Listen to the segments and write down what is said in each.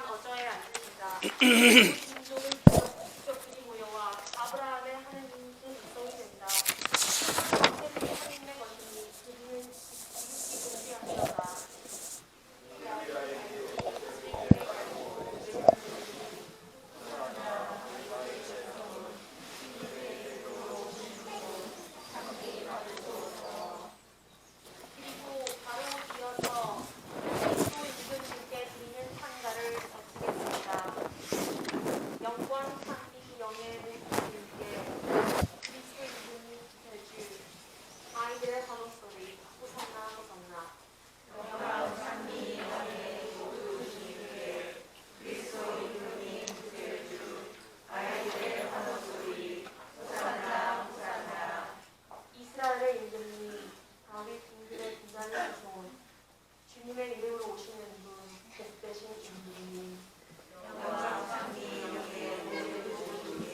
어저에 앉으시다. 민족을 직접 그리 모여와 아브라함의 하느님은 백성이 된다. 세상이 하느님의 것이니 그들은 지극히 존귀하시도다. 그리고 바로 이어서 그리스도 임금님께 드리는 찬가를 바치겠습니다. 영광 찬미 영예 모두님께 그리스도 임금님 대주 아이들의 환호소리 호산나 호산나. 영광 찬미 영예 모두님께 그리스도 임금님 대주 아이들의 환호소리 호산나 호산나. 이스라엘의 임금님 다윗 빙들의 비난을 주소온 주님의 이름으로 오시는 분 복되신 임금님. 영광 찬미 영예 모두님께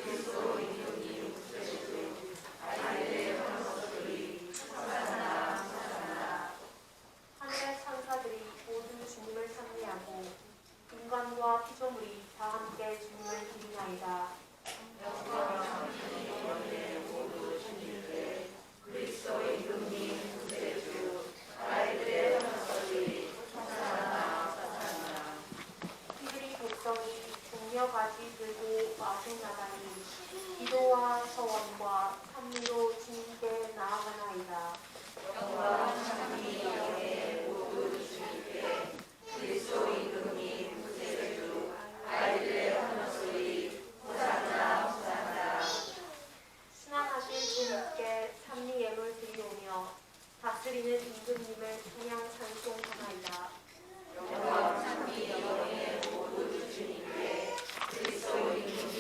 그리스도 임금님 대주 아이들의 환호소리 호산나 호산나. 하늘의 천사들이 모두 주님을 찬미하고 인간과 피조물이 다 함께 주님을 기리나이다. 영광 찬미 영예 모두 주님께 그리스도 임금님 대주 아이들의 환호소리 호산나 호산나. 이들이 백성이 종려 가지 들고 와중나가니 기도와 서원과 찬미로 주님께 나아가나이다. 영광 찬미 영예 모두 주님께 그리스도 임금님 대주 아이들의 환호소리 호산나 호산나. 순환하실 주님께 찬미 예물 드리오며 다스리는 임금님을 찬양 찬송하나이다. 영광 찬미 영예 모두 주님께 그리스도 임금님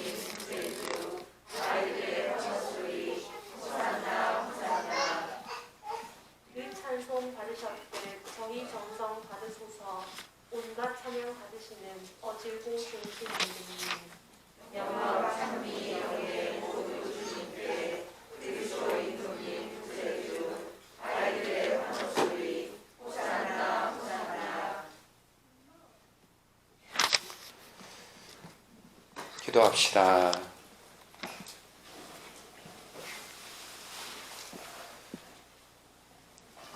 대주 아이들의 환호소리 호산나 호산나. 그 찬송 받으셨듯 저희 정성 받으소서. 온갖 찬양 받으시는 어질고 좋으신 임금님. 영광 찬미 영예 모두 주님께 그리스도 임금님 대주 아이들의 환호소리 호산나 호산나. 기도합시다.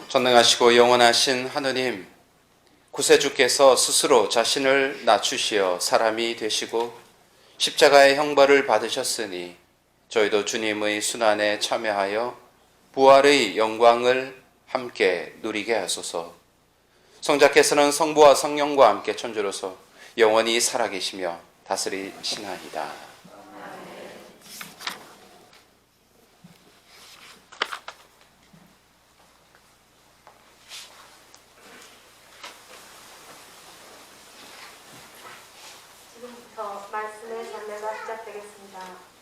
전능하시고 영원하신 하느님, 구세주께서 스스로 자신을 낮추시어 사람이 되시고 십자가의 형벌을 받으셨으니 저희도 주님의 순환에 참여하여 부활의 영광을 함께 누리게 하소서. 성자께서는 성부와 성령과 함께 천주로서 영원히 살아계시며 다스리시나이다. 지금부터 말씀의 전례가 시작되겠습니다.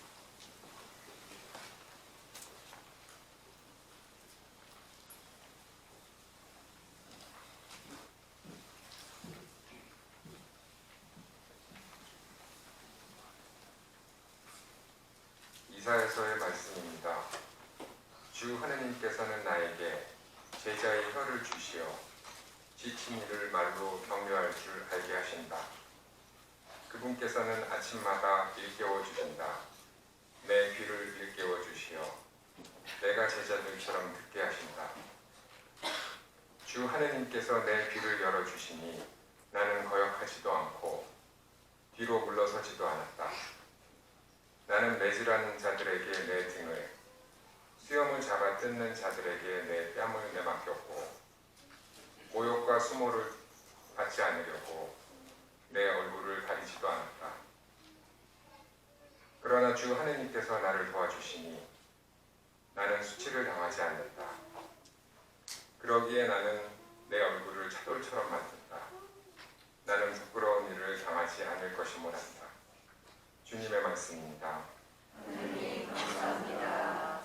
이사야서의 말씀입니다. 주 하느님께서는 나에게 제자의 혀를 주시어 지친 이를 말로 격려할 줄 알게 하신다. 그분께서는 아침마다 일깨워 주신다. 내 귀를 일깨워 주시어 내가 제자들처럼 듣게 하신다. 주 하느님께서 내 귀를 열어주시니 나는 거역하지도 않고 뒤로 물러서지도 않았다. 나는 매질하는 자들에게 내 등을, 수염을 잡아 뜯는 자들에게 내 뺨을 내맡겼고 모욕과 수모를 받지 않으려고 내 얼굴을 가리지도 않았다. 그러나 주 하느님께서 나를 도와주시니 나는 수치를 당하지 않는다. 그러기에 나는 내 얼굴을 차돌처럼 만든다. 나는 부끄러운 일을 당하지 않을 것이 몰랐다. 주님의 말씀입니다. 하느님 감사합니다.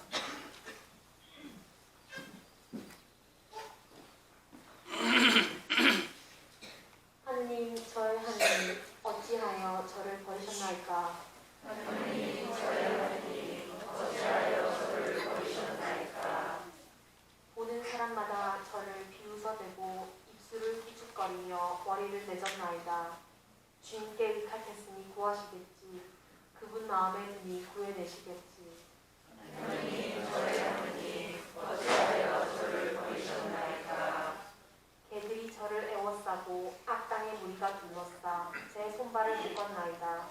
하느님 저의 하느님 어찌하여 저를 버리셨나이까. 하느님 저의 하느님 어찌하여 저를 버리셨나이까. 보는 사람마다 저를 비웃어대고 입술을 삐죽거리며 머리를 주님을 내졌나이다. 주님께 의탁했으니 구하시겠지. 그분 마음에 드니 구해내시겠지. 개들이 저를 애워싸고 악당의 무리가 둘러싸 제 손발을 묶었나이다.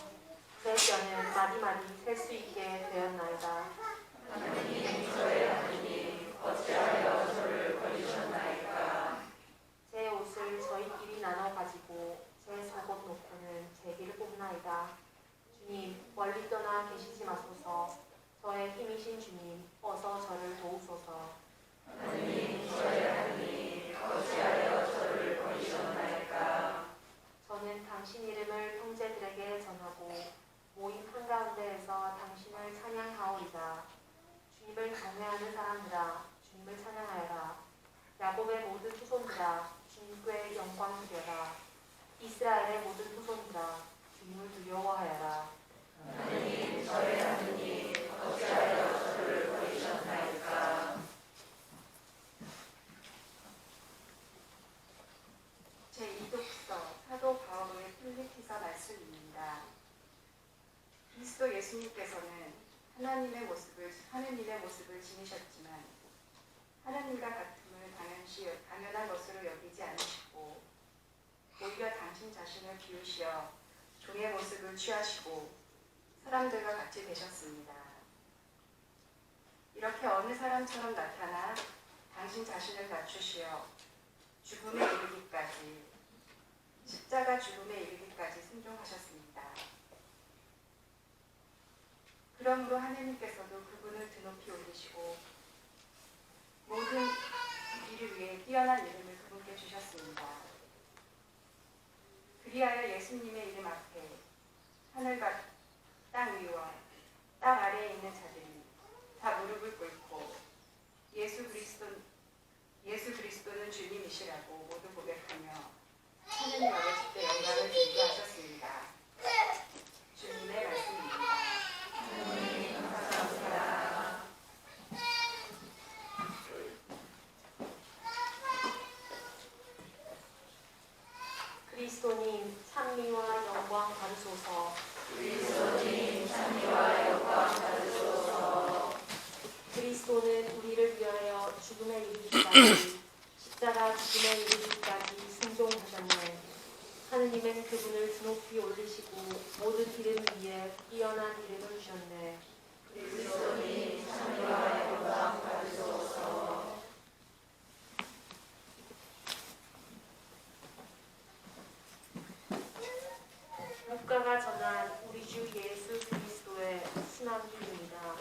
제 뼈는 마디마디 셀 수 있게 되었나이다. 제 옷을 저희끼리 나눠 가지고 제 속옷 놓고는 제 길을 뽑나이다. 주님, 멀리 떠나 계시지 마소서. 저의 힘이신 주님, 어서 저를 도우소서. 저는 당신 이름을 형제들에게 전하고 모임 한가운데에서 당신을 찬양하오리다. 주님을 경외하는 사람들아, 주님을 찬양하여라. 야곱의 모든 후손들아, 주님께 영광 드려라. 이스라엘의 모든 후손들아, 주님을 두려워하여라. 제2독서 사도 바울의 필리피서 말씀입니다. 그리스도 예수님께서는 하나님의 모습을 지니셨지만 하나님과 같음을 당연한 것으로 여기지 않으시고 오히려 당신 자신을 비우시어 종의 모습을 취하시고 사람들과 같이 되셨습니다. 이렇게 어느 사람처럼 나타나 당신 자신을 낮추시어 죽음에 이르기까지 십자가 죽음에 이르기까지 순종하셨습니다. 그러므로 하나님께서도 그분을 드높이 올리시고 모든 일을 위해 뛰어난 이름을 그분께 주셨습니다. 그리하여 예수님의 이름 앞에 하늘과 땅 위와 땅 아래에 있는 자들이 다 무릎을 꿇고 예수 그리스도는 주님이시라고 모두 고백하며 하느님 아버지께 영광을 드리게 하셨습니다. 주님의 말씀입니다. 그리스도님 찬미와 영광 받으소서. 그리스도는 우리를 위하여 죽음에 이르기까지 십자가 죽음에 이르기까지 순종하셨네. 하느님은 그분을 드높이 올리시고 모든 이름 위에 뛰어난 이름을 주셨네. 루카가 전한 우리 주 예수 그리스도의 순환기입니다.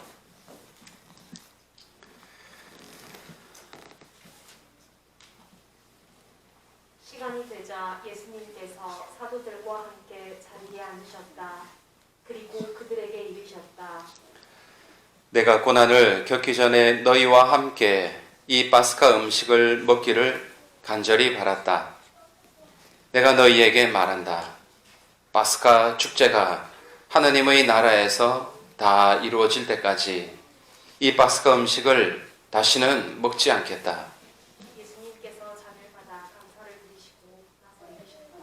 시간이 되자 예수님께서 사도들과 함께 자리에 앉으셨다. 그리고 그들에게 이르셨다. 내가 고난을 겪기 전에 너희와 함께 이 파스카 음식을 먹기를 간절히 바랐다. 내가 너희에게 말한다. 파스카 축제가 하느님의 나라에서 다 이루어질 때까지 이 파스카 음식을 다시는 먹지 않겠다. 예수님께서 잔을 받아 감사를 드리시고 나서 이르셨다.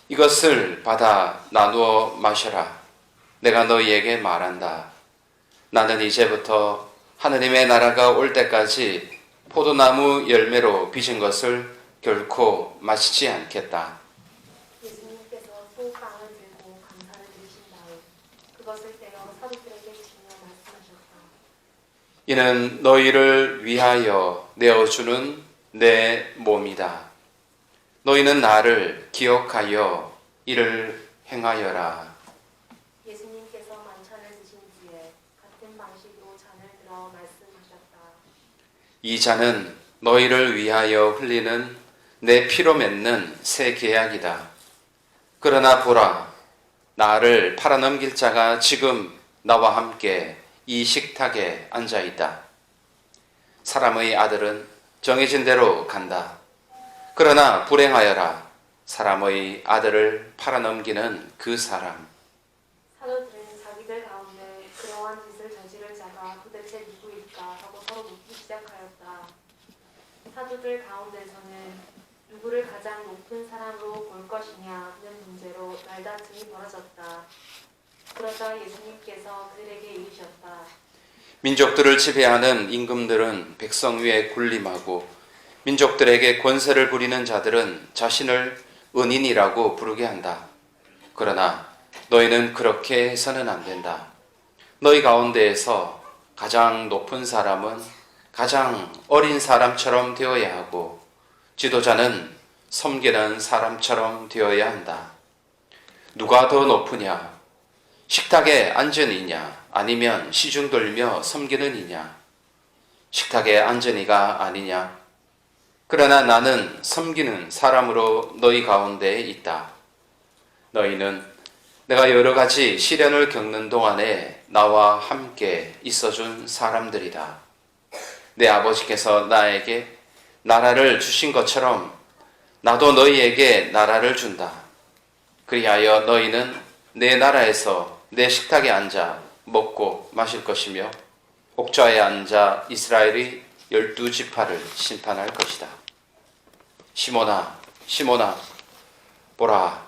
이것을 받아 나누어 마셔라. 내가 너희에게 말한다. 나는 이제부터 하느님의 나라가 올 때까지 포도나무 열매로 빚은 것을 결코 마시지 않겠다. 예수님께서 소빵을 들고 감사를 드리신 다음 그것을 떼어 사도들에게 주며 말씀하셨다. 이는 너희를 위하여 내어주는 내 몸이다. 너희는 나를 기억하여 이를 행하여라. 예수님께서 만찬을 드신 뒤에 같은 방식으로 잔을 들어 말씀하셨다. 이 잔은 너희를 위하여 흘리는 내 피로 맺는 새 계약이다. 그러나 보라, 나를 팔아넘길 자가 지금 나와 함께 이 식탁에 앉아 있다. 사람의 아들은 정해진 대로 간다. 그러나 불행하여라, 사람의 아들을 팔아넘기는 그 사람. 사도들은 자기들 가운데 그러한 짓을 저지를 자가 도대체 누구일까 하고 서로 묻기 시작하였다. 사도들 가운데서는 누구를 가장 높은 사람으로 볼 것이냐는 문제로 말다툼이 벌어졌다. 그러자 예수님께서 그들에게 이르셨다. 민족들을 지배하는 임금들은 백성 위에 군림하고 민족들에게 권세를 부리는 자들은 자신을 은인이라고 부르게 한다. 그러나 너희는 그렇게 해서는 안 된다. 너희 가운데에서 가장 높은 사람은 가장 어린 사람처럼 되어야 하고 지도자는 섬기는 사람처럼 되어야 한다. 누가 더 높으냐? 식탁에 앉은 이냐? 아니면 시중 돌며 섬기는 이냐? 식탁에 앉은 이가 아니냐? 그러나 나는 섬기는 사람으로 너희 가운데에 있다. 너희는 내가 여러 가지 시련을 겪는 동안에 나와 함께 있어준 사람들이다. 내 아버지께서 나에게 나라를 주신 것처럼 나도 너희에게 나라를 준다. 그리하여 너희는 내 나라에서 내 식탁에 앉아 먹고 마실 것이며 옥좌에 앉아 이스라엘의 12지파를 심판할 것이다. 시몬아, 시몬아, 보라,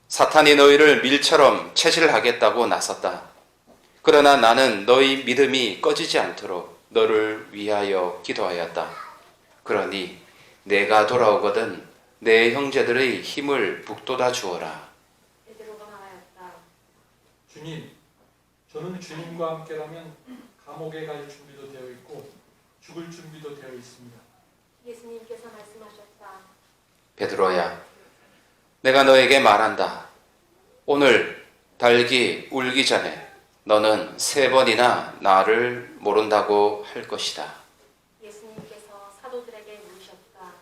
사탄이 너희를 밀처럼 체질하겠다고 나섰다. 그러나 나는 너희 믿음이 꺼지지 않도록 너를 위하여 기도하였다. 그러니 내가 돌아오거든 내 형제들의 힘을 북돋아 주어라. 베드로가 말하였다. 주님, 저는 주님과 함께라면 감옥에 갈 준비도 되어 있고 죽을 준비도 되어 있습니다. 예수님께서 말씀하셨다. 베드로야, 내가 너에게 말한다. 오늘 닭이 울기 전에 너는 3번이나 나를 모른다고 할 것이다. 예수님께서 사도들에게 물으셨다.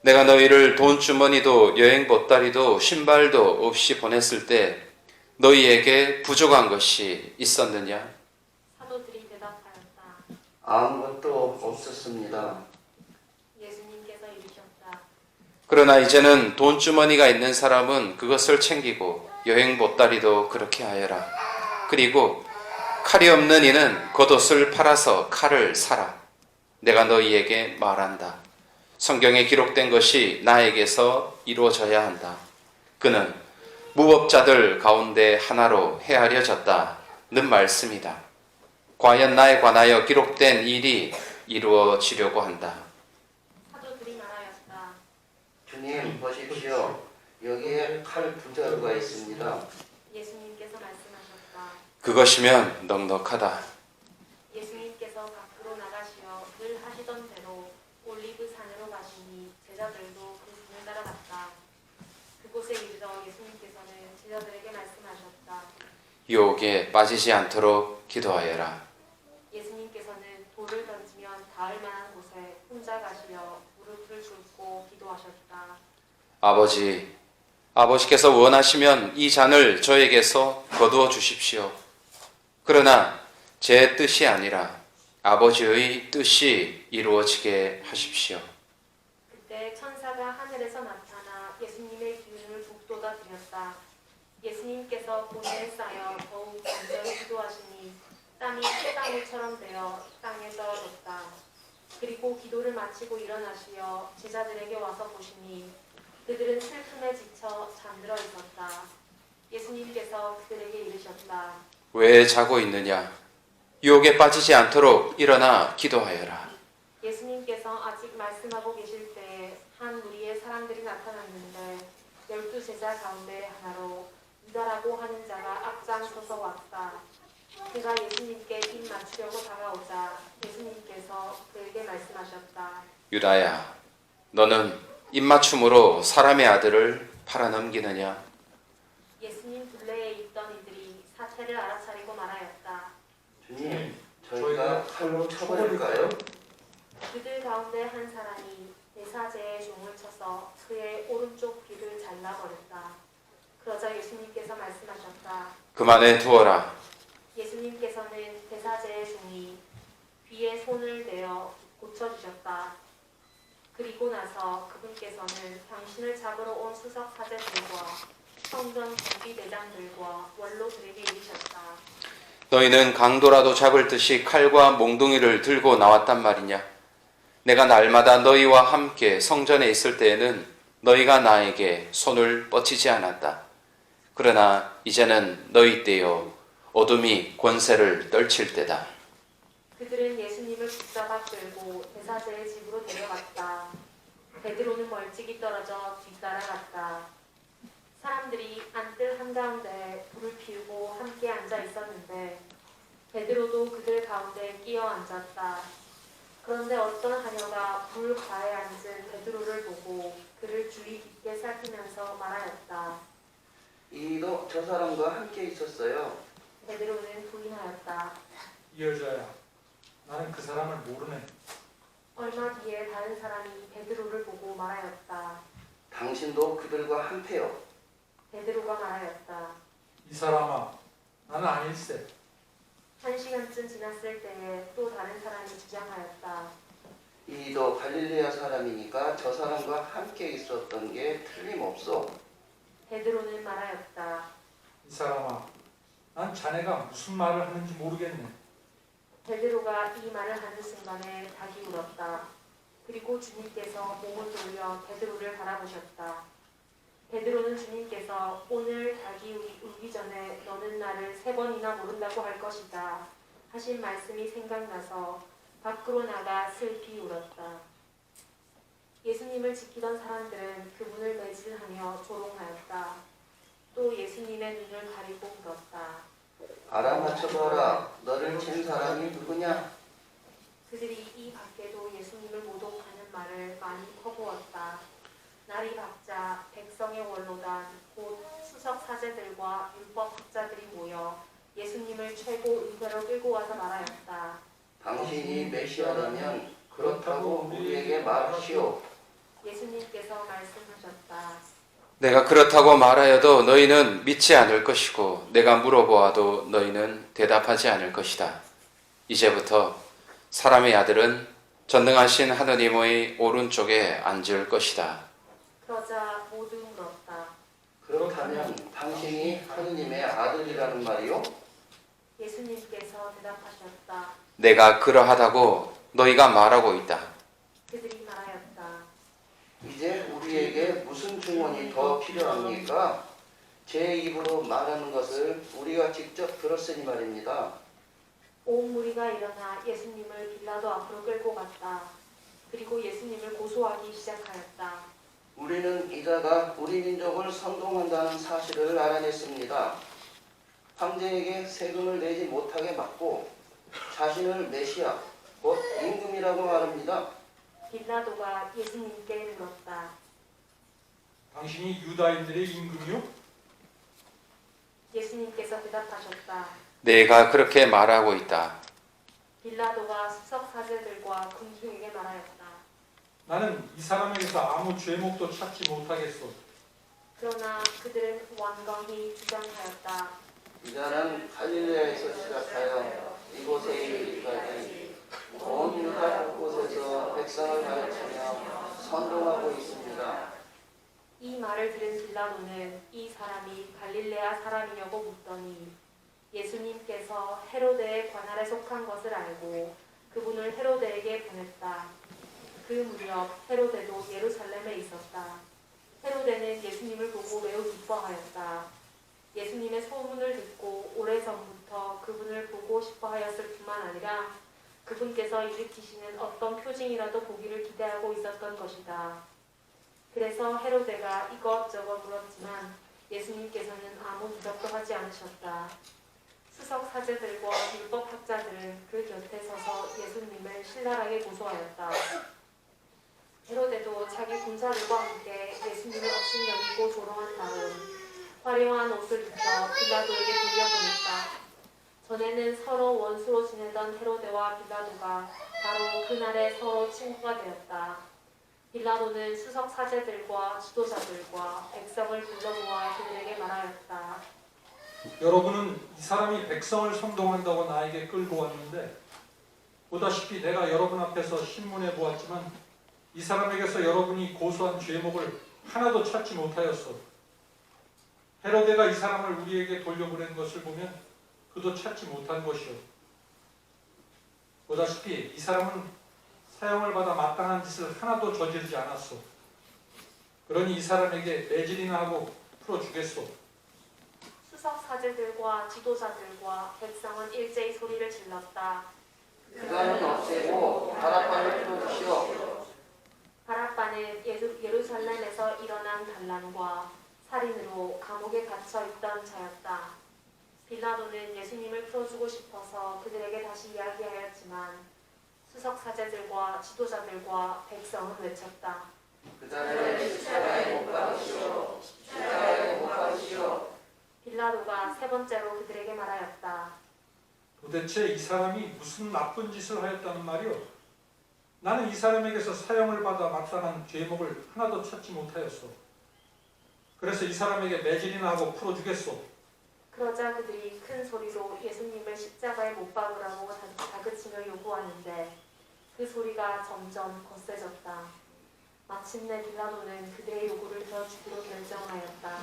내가 너희를 돈주머니도 여행 보따리도 신발도 없이 보냈을 때 너희에게 부족한 것이 있었느냐? 사도들이 대답하였다. 아무것도 없었습니다. 예수님께서 이르셨다. 그러나 이제는 돈주머니가 있는 사람은 그것을 챙기고 여행 보따리도 그렇게 하여라. 그리고 칼이 없는 이는 겉옷을 팔아서 칼을 사라. 내가 너희에게 말한다. 성경에 기록된 것이 나에게서 이루어져야 한다. 그는 무법자들 가운데 하나로 헤아려졌다는 말씀이다. 과연 나에 관하여 기록된 일이 이루어지려고 한다. 사도들이 말하였다. 주님 보십시오. 여기에 칼 2자루가 있습니다. 예수님께서 말씀하셨다. 그것이면 넉넉하다. 예수님께서 밖으로 나가시어 늘 하시던 대로 올리브 산으로 가시니 제자들도 그 길을 따라갔다. 그곳에 이르러 예수님께서는 제자들에게 말씀하셨다. 유혹에 빠지지 않도록 기도하여라. 예수님께서는 돌을 던지면 닿을 만한 곳에 혼자 가시려 무릎을 꿇고 기도하셨다. 아버지께서 원하시면 이 잔을 저에게서 거두어 주십시오. 그러나 제 뜻이 아니라 아버지의 뜻이 이루어지게 하십시오. 그때 천사가 하늘에서 나타나 예수님의 기운을 북돋아 드렸다. 예수님께서 본인에 쌓여 더욱 간절히 기도하시니 땀이 쇠방울처럼 되어 땅에 떨어졌다. 그리고 기도를 마치고 일어나시어 제자들에게 와서 보시니 그들은 슬픔에 지쳐 잠들어 있었다. 예수님께서 그들에게 이르셨다. 왜 자고 있느냐? 유혹에 빠지지 않도록 일어나 기도하여라. 예수님께서 아직 말씀하고 계실 때에 한 무리의 사람들이 나타났는데 12제자 가운데 하나로 유다라고 하는 자가 앞장서서 왔다. 그가 예수님께 입 맞추려고 다가오자 예수님께서 그에게 말씀하셨다. 유다야, 너는 입맞춤으로 사람의 아들을 팔아넘기느냐? 예수님 둘레에 있던 이들이 사태를 알아차리고 말하였다. 주님, 저희가 칼로 쳐버릴까요? 그들 가운데 한 사람이 대사제의 종을 쳐서 그의 오른쪽 귀를 잘라버렸다. 그러자 예수님께서 말씀하셨다. 그만해 두어라. 예수님께서는 대사제의 종이 귀에 손을 대어 고쳐주셨다. 그리고 나서 그분께서는 당신을 잡으러 온 수석 사제들과 성전 경비대장들과 원로들에게 이르셨다. 너희는 강도라도 잡을 듯이 칼과 몽둥이를 들고 나왔단 말이냐? 내가 날마다 너희와 함께 성전에 있을 때에는 너희가 나에게 손을 뻗치지 않았다. 그러나 이제는 너희 때요 어둠이 권세를 떨칠 때다. 그들은 예수님을 붙잡아 끌고 대사제의 집으로 데려갔다. 베드로는 멀찍이 떨어져 뒤따라갔다. 사람들이 안뜰 한가운데 불을 피우고 함께 앉아 있었는데 베드로도 그들 가운데 끼어 앉았다. 그런데 어떤 하녀가 불 가에 앉은 베드로를 보고 그를 주의 깊게 살피면서 말하였다. 이도 저 사람과 함께 있었어요. 베드로는 부인하였다. 이 여자야, 나는 그 사람을 모르네. 얼마 뒤에 다른 사람이 베드로를 보고 말하였다. 당신도 그들과 한패요. 베드로가 말하였다. 이 사람아, 나는 아닐세. 1시간쯤 지났을 때에 또 다른 사람이 주장하였다. 이도 갈릴레아 사람이니까 저 사람과 함께 있었던 게 틀림없어. 베드로는 말하였다. 이 사람아, 난 자네가 무슨 말을 하는지 모르겠네. 베드로가 이 말을 하는 순간에 닭이 울었다. 그리고 주님께서 몸을 돌려 베드로를 바라보셨다. 베드로는 주님께서 오늘 닭이 울기 전에 너는 나를 3번이나 모른다고 할 것이다 하신 말씀이 생각나서 밖으로 나가 슬피 울었다. 예수님을 지키던 사람들은 그분을 매질하며 조롱하였다. 또 예수님의 눈을 가리고 물었다. 알아맞혀봐라. 너를 친 사람이 누구냐? 그들이 이 밖에도 예수님을 모독하는 말을 많이 퍼부었다. 날이 밝자 백성의 원로단 곧 수석 사제들과 율법 학자들이 모여 예수님을 최고 의대로 끌고 와서 말하였다. 당신이 메시아라면 그렇다고 우리에게 말하시오. 예수님께서 말씀하셨다. 내가 그렇다고 말하여도 너희는 믿지 않을 것이고 내가 물어보아도 너희는 대답하지 않을 것이다. 이제부터 사람의 아들은 전능하신 하느님의 오른쪽에 앉을 것이다. 그러자 모두 물었다. 그렇다면 당신이 하느님의 아들이라는 말이요? 예수님께서 대답하셨다. 내가 그러하다고 너희가 말하고 있다. 그들이 말하였다. 이제 우리에게 무슨 증언이 더 필요합니까? 제 입으로 말하는 것을 우리가 직접 들었으니 말입니다. 온 무리가 일어나 예수님을 빌라도 앞으로 끌고 갔다. 그리고 예수님을 고소하기 시작하였다. 우리는 이자가 우리 민족을 선동한다는 사실을 알아냈습니다. 황제에게 세금을 내지 못하게 막고 자신을 메시아, 곧 임금이라고 말합니다. 빌라도가 예수님께 물었다. 당신이 유다인들의 임금이요? 예수님께서 대답하셨다. 내가 그렇게 말하고 있다. 빌라도가 수석 사제들과 군중에게 말하였다. 나는 이 사람에게서 아무 죄목도 찾지 못하겠소. 그러나 그들은 완강히 주장하였다. 이자는 갈릴레아에서 시작하여 이곳에 이르기까지 온 유다 곳곳에서 백성을 가르치며 선동하고 있습니다. 이 말을 들은 빌라도는 이 사람이 갈릴레아 사람이냐고 묻더니 예수님께서 헤로데의 관할에 속한 것을 알고 그분을 헤로데에게 보냈다. 그 무렵 헤로데도 예루살렘에 있었다. 헤로데는 예수님을 보고 매우 기뻐하였다. 예수님의 소문을 듣고 오래전부터 그분을 보고 싶어 하였을 뿐만 아니라 그분께서 일으키시는 어떤 표징이라도 보기를 기대하고 있었던 것이다. 그래서 헤로데가 이것저것 물었지만 예수님께서는 아무 대답도 하지 않으셨다. 수석 사제들과 율법 학자들은 그 곁에 서서 예수님을 신랄하게 고소하였다. 헤로데도 자기 군사들과 함께 예수님을 업신여기고 조롱한 다음 화려한 옷을 입혀 빌라도에게 돌려보냈다. 전에는 서로 원수로 지내던 헤로데와 빌라도가 바로 그날에 서로 친구가 되었다. 빌라도는 수석 사제들과 지도자들과 백성을 불러 모아 그들에게 말하였다. 여러분은 이 사람이 백성을 선동한다고 나에게 끌고 왔는데 보다시피 내가 여러분 앞에서 신문해 보았지만 이 사람에게서 여러분이 고소한 죄목을 하나도 찾지 못하였소. 헤로데가 이 사람을 우리에게 돌려보낸 것을 보면 그도 찾지 못한 것이오. 보다시피 이 사람은 사형을 받아 마땅한 짓을 하나도 저지르지 않았소. 그러니 이 사람에게 매질이나 하고 풀어주겠소. 수석 사제들과 지도자들과 백성은 일제히 소리를 질렀다. 그가는 없애고 바라바를 풀어주시오. 바랍바는 예루살렘에서 일어난 반란과 살인으로 감옥에 갇혀 있던 자였다. 빌라도는 예수님을 풀어주고 싶어서 그들에게 다시 이야기하였지만 수석 사제들과 지도자들과 백성은 외쳤다. 그자를 십자가에 못 박으시오. 십자가에 못 박으시오. 빌라도가 세 번째로 그들에게 말하였다. 도대체 이 사람이 무슨 나쁜 짓을 하였다는 말이오? 나는 이 사람에게서 사형을 받아 마땅한 죄목을 하나도 찾지 못하였소. 그래서 이 사람에게 매질이나 하고 풀어주겠소. 그러자 그들이 큰 소리로 예수님을 십자가에 못 박으라고 다그치며 요구하는데 그 소리가 점점 거세졌다. 마침내 빌라도는 그들의 요구를 들어주기로 결정하였다.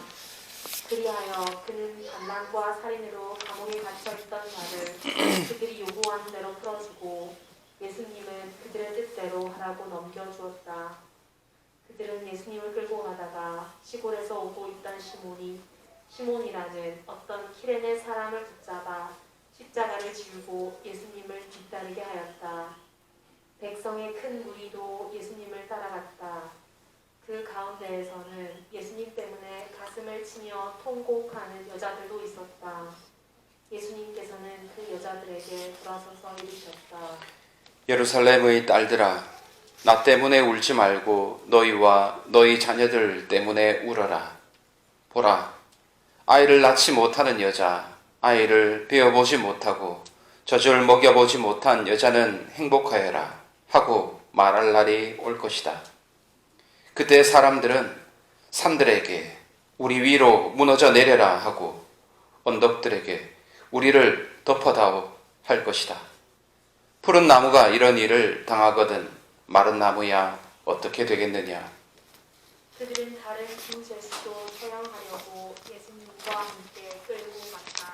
그리하여 그는 반란과 살인으로 감옥에 갇혀있던 자를 그들이 요구한 대로 풀어주고 예수님은 그들의 뜻대로 하라고 넘겨주었다. 그들은 예수님을 끌고 가다가 시골에서 오고 있던 시몬이라는 어떤 키레네 사람을 붙잡아 십자가를 지우고 예수님을 뒤따르게 하였다. 백성의 큰 무리도 예수님을 따라갔다. 그 가운데에서는 예수님 때문에 가슴을 치며 통곡하는 여자들도 있었다. 예수님께서는 그 여자들에게 돌아서서 이르셨다. 예루살렘의 딸들아, 나 때문에 울지 말고 너희와 너희 자녀들 때문에 울어라. 보라, 아이를 낳지 못하는 여자, 아이를 베어보지 못하고 젖을 먹여보지 못한 여자는 행복하여라 하고 말할 날이 올 것이다. 그때 사람들은 산들에게 우리 위로 무너져 내려라 하고 언덕들에게 우리를 덮어다오 할 것이다. 푸른 나무가 이런 일을 당하거든 마른 나무야 어떻게 되겠느냐. 그들은 다른 두 제수도 처형하려고 예수님과 함께 끌고 갔다.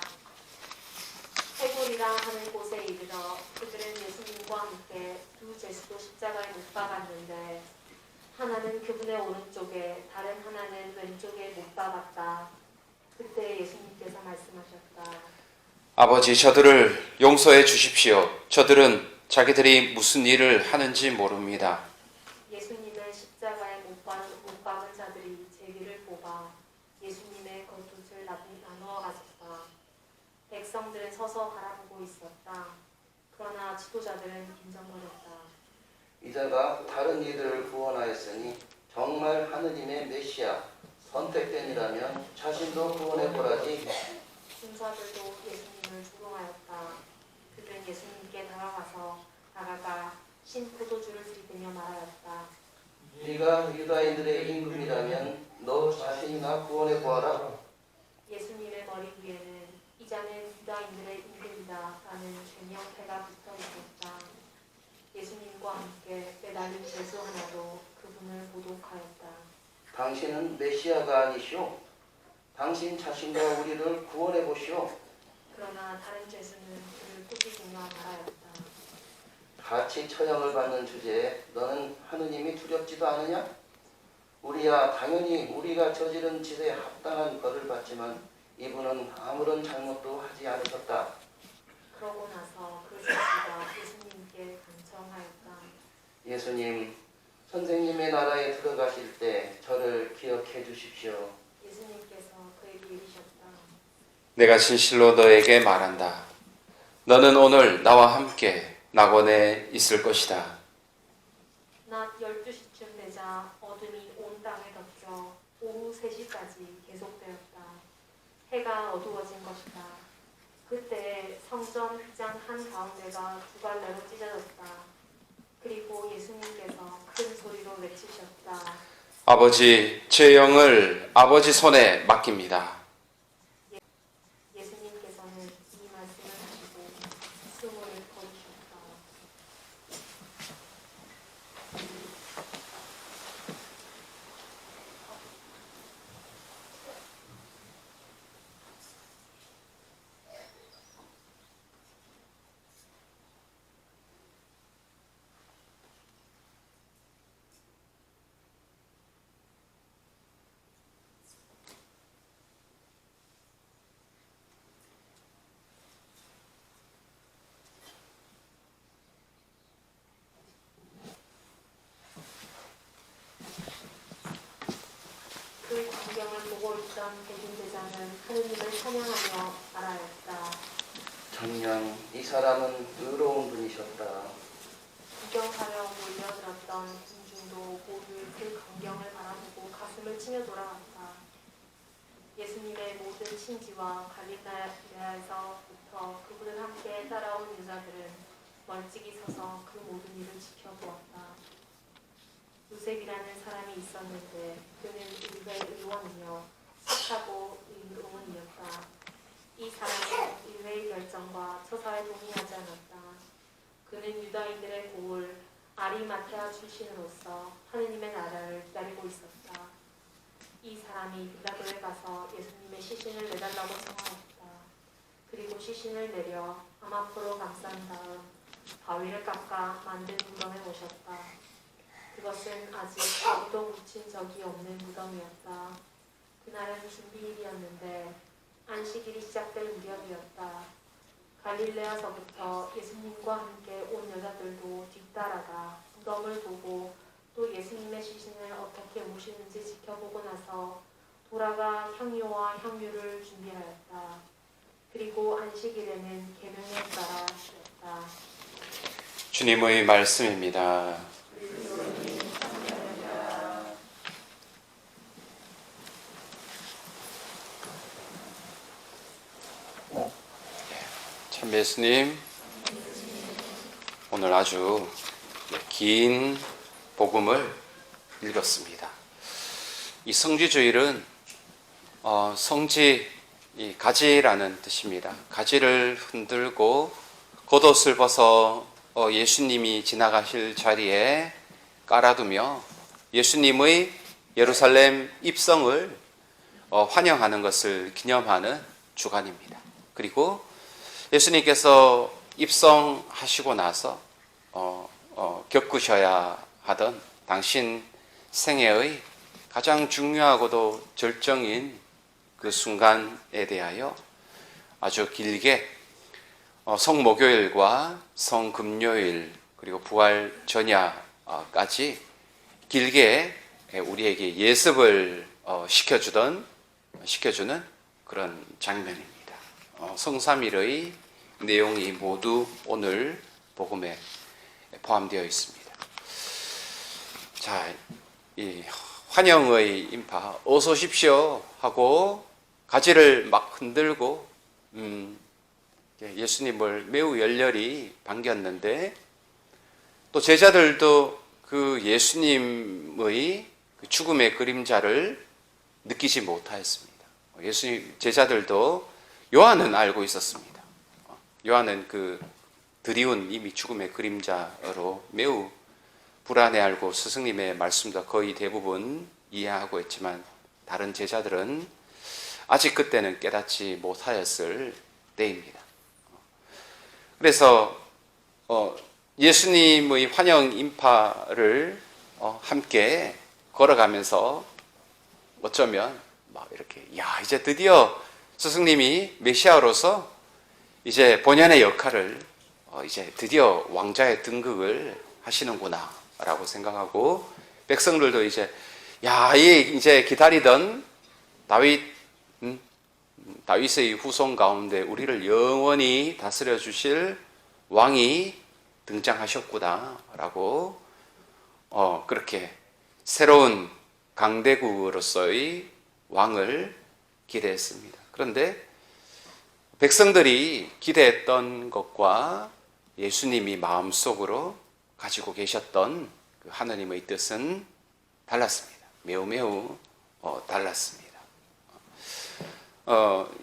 해골이라 하는 곳에 이르러 그들은 예수님과 함께 두 제수도 십자가에 못 박았는데 하나는 그분의 오른쪽에 다른 하나는 왼쪽에 못 박았다. 그때 예수님께서 말씀하셨다. 아버지, 저들을 용서해 주십시오. 저들은 자기들이 무슨 일을 하는지 모릅니다. 예수님의 십자가에 못 박은 자들이 제기를 뽑아 예수님의 겉옷을 나누어 가졌다. 백성들은 서서 바라보고 있었다. 그러나 지도자들은 긴장거렸다. 이자가 다른 이들을 구원하였으니 정말 하느님의 메시아 선택된 이라면 자신도 구원해 보라지. 군사들도 예수님을 조롱하였다. 그들은 예수님께 다가가 신 포도주를 들이대며 말하였다. 네가 유다인들의 임금이라면 너 자신이나 구원해 보아라. 예수님의 머리 위에는 이자는 유다인들의 임금이다 라는 죄명패가 붙어 있었다. 예수님과 함께 매달린 죄수 하나도 그분을 모독하였다. 당신은 메시아가 아니시오. 당신 자신과 우리를 구원해 보시오. 그러나 다른 죄수는 그를 꾸짖으며 말하였다. 같이 처형을 받는 주제에 너는 하느님이 두렵지도 않으냐? 우리야 당연히 우리가 저지른 짓에 합당한 벌을 받지만 이분은 아무런 잘못도 하지 않으셨다. 그러고 나서 그 제수가 예수님께 간청하였다. 예수님, 선생님의 나라에 들어가실 때 저를 기억해 주십시오. 예수님께서 그에게 이르셨다. 내가 진실로 너에게 말한다. 너는 오늘 나와 함께 낙원에 있을 것이다. 낮 12시쯤 되자 어둠이 온 땅에 덮여 오후 3시까지 계속되었다. 해가 어두워진 것이다. 그때 성전 휘장 한가운데가 두 갈래로 찢어졌다. 그리고 예수님께서 큰 소리로 외치셨다. 아버지, 제 영을 아버지 손에 맡깁니다. 예수님께서는 이 말씀을 하시고 숨을 거두셨다. 있던 백인 제자는 하느님을 찬양하며 말하였다. 정녕 이 사람은 의로운 분이셨다. 구경하려 몰려들었던 군중도 모두 그 광경을 바라보고 가슴을 치며 돌아갔다. 예수님의 모든 친지와 갈릴레아에서부터 그분을 함께 따라온 유다들은 멀찍이 서서 그 모든 일을 지켜보았다. 요셉이라는 사람이 있었는데 그는 의회 의원이며 착하고 의로운 이였다. 이 사람은 의회의 결정과 처사에 동의하지 않았다. 그는 유다인들의 고을 아리마테아 출신으로서 하느님의 나라를 기다리고 있었다. 이 사람이 빌라도에 가서 예수님의 시신을 내달라고 청하였다. 그리고 시신을 내려 아마포로 감싼 다음 바위를 깎아 만든 무덤에 모셨다. 그것은 아직 아무도 묻힌 적이 없는 무덤이었다. 그날은 준비일이었는데 안식일이 시작될 무렵이었다. 갈릴레아서부터 예수님과 함께 온 여자들도 뒤따라가 무덤을 보고 또 예수님의 시신을 어떻게 모시는지 지켜보고 나서 돌아가 향료와 향유를 준비하였다. 그리고 안식일에는 계명에 따라였다. 주님의 말씀입니다. 참 예수님, 오늘 아주 긴 복음을 읽었습니다. 이 성지주일은 성지, 이 가지라는 뜻입니다. 가지를 흔들고 겉옷을 벗어 예수님이 지나가실 자리에 깔아두며 예수님의 예루살렘 입성을 환영하는 것을 기념하는 주간입니다. 그리고 예수님께서 입성하시고 나서 겪으셔야 하던 당신 생애의 가장 중요하고도 절정인 그 순간에 대하여 아주 길게 성목요일과 성금요일 그리고 부활 전야까지 길게 우리에게 예습을 시켜주는 그런 장면입니다. 성삼일의 내용이 모두 오늘 복음에 포함되어 있습니다. 자, 이 환영의 인파 어서 오십시오 하고 가지를 막 흔들고 예수님을 매우 열렬히 반겼는데 또 제자들도 그 예수님의 죽음의 그림자를 느끼지 못하였습니다. 예수님 제자들도 요한은 알고 있었습니다. 요한은 그 드리운 이미 죽음의 그림자로 매우 불안해하고 스승님의 말씀도 거의 대부분 이해하고 있지만 다른 제자들은 아직 그때는 깨닫지 못하였을 때입니다. 그래서 예수님의 환영 인파를 함께 걸어가면서 어쩌면 막 이렇게 이제 드디어 스승님이 메시아로서 이제 본연의 역할을 이제 드디어 왕자의 등극을 하시는구나 라고 생각하고 백성들도 이제 이제 기다리던 다윗의 후손 가운데 우리를 영원히 다스려 주실 왕이 등장하셨구나 라고 그렇게 새로운 강대국으로서의 왕을 기대했습니다. 그런데 백성들이 기대했던 것과 예수님이 마음속으로 가지고 계셨던 그 하나님의 뜻은 달랐습니다. 매우 달랐습니다.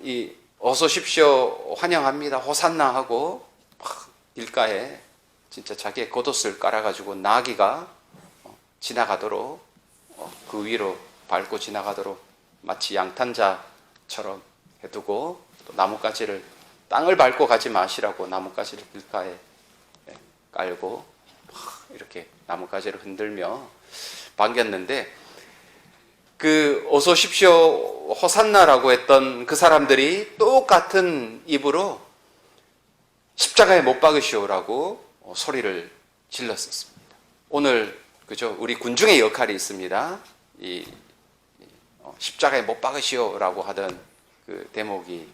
이 어서 오십시오 환영합니다 호산나 하고 막 길가에 진짜 자기의 겉옷을 깔아가지고 나귀가 지나가도록 그 위로 밟고 지나가도록 마치 양탄자처럼 해두고 또 나뭇가지를 땅을 밟고 가지 마시라고 나뭇가지를 길가에 깔고 막 이렇게 나뭇가지를 흔들며 반겼는데 그 어서 오십시오 호산나라고 했던 그 사람들이 똑같은 입으로 십자가에 못 박으시오라고 소리를 질렀었습니다. 오늘 그죠? 우리 군중의 역할이 있습니다. 이 십자가에 못 박으시오라고 하던 그 대목이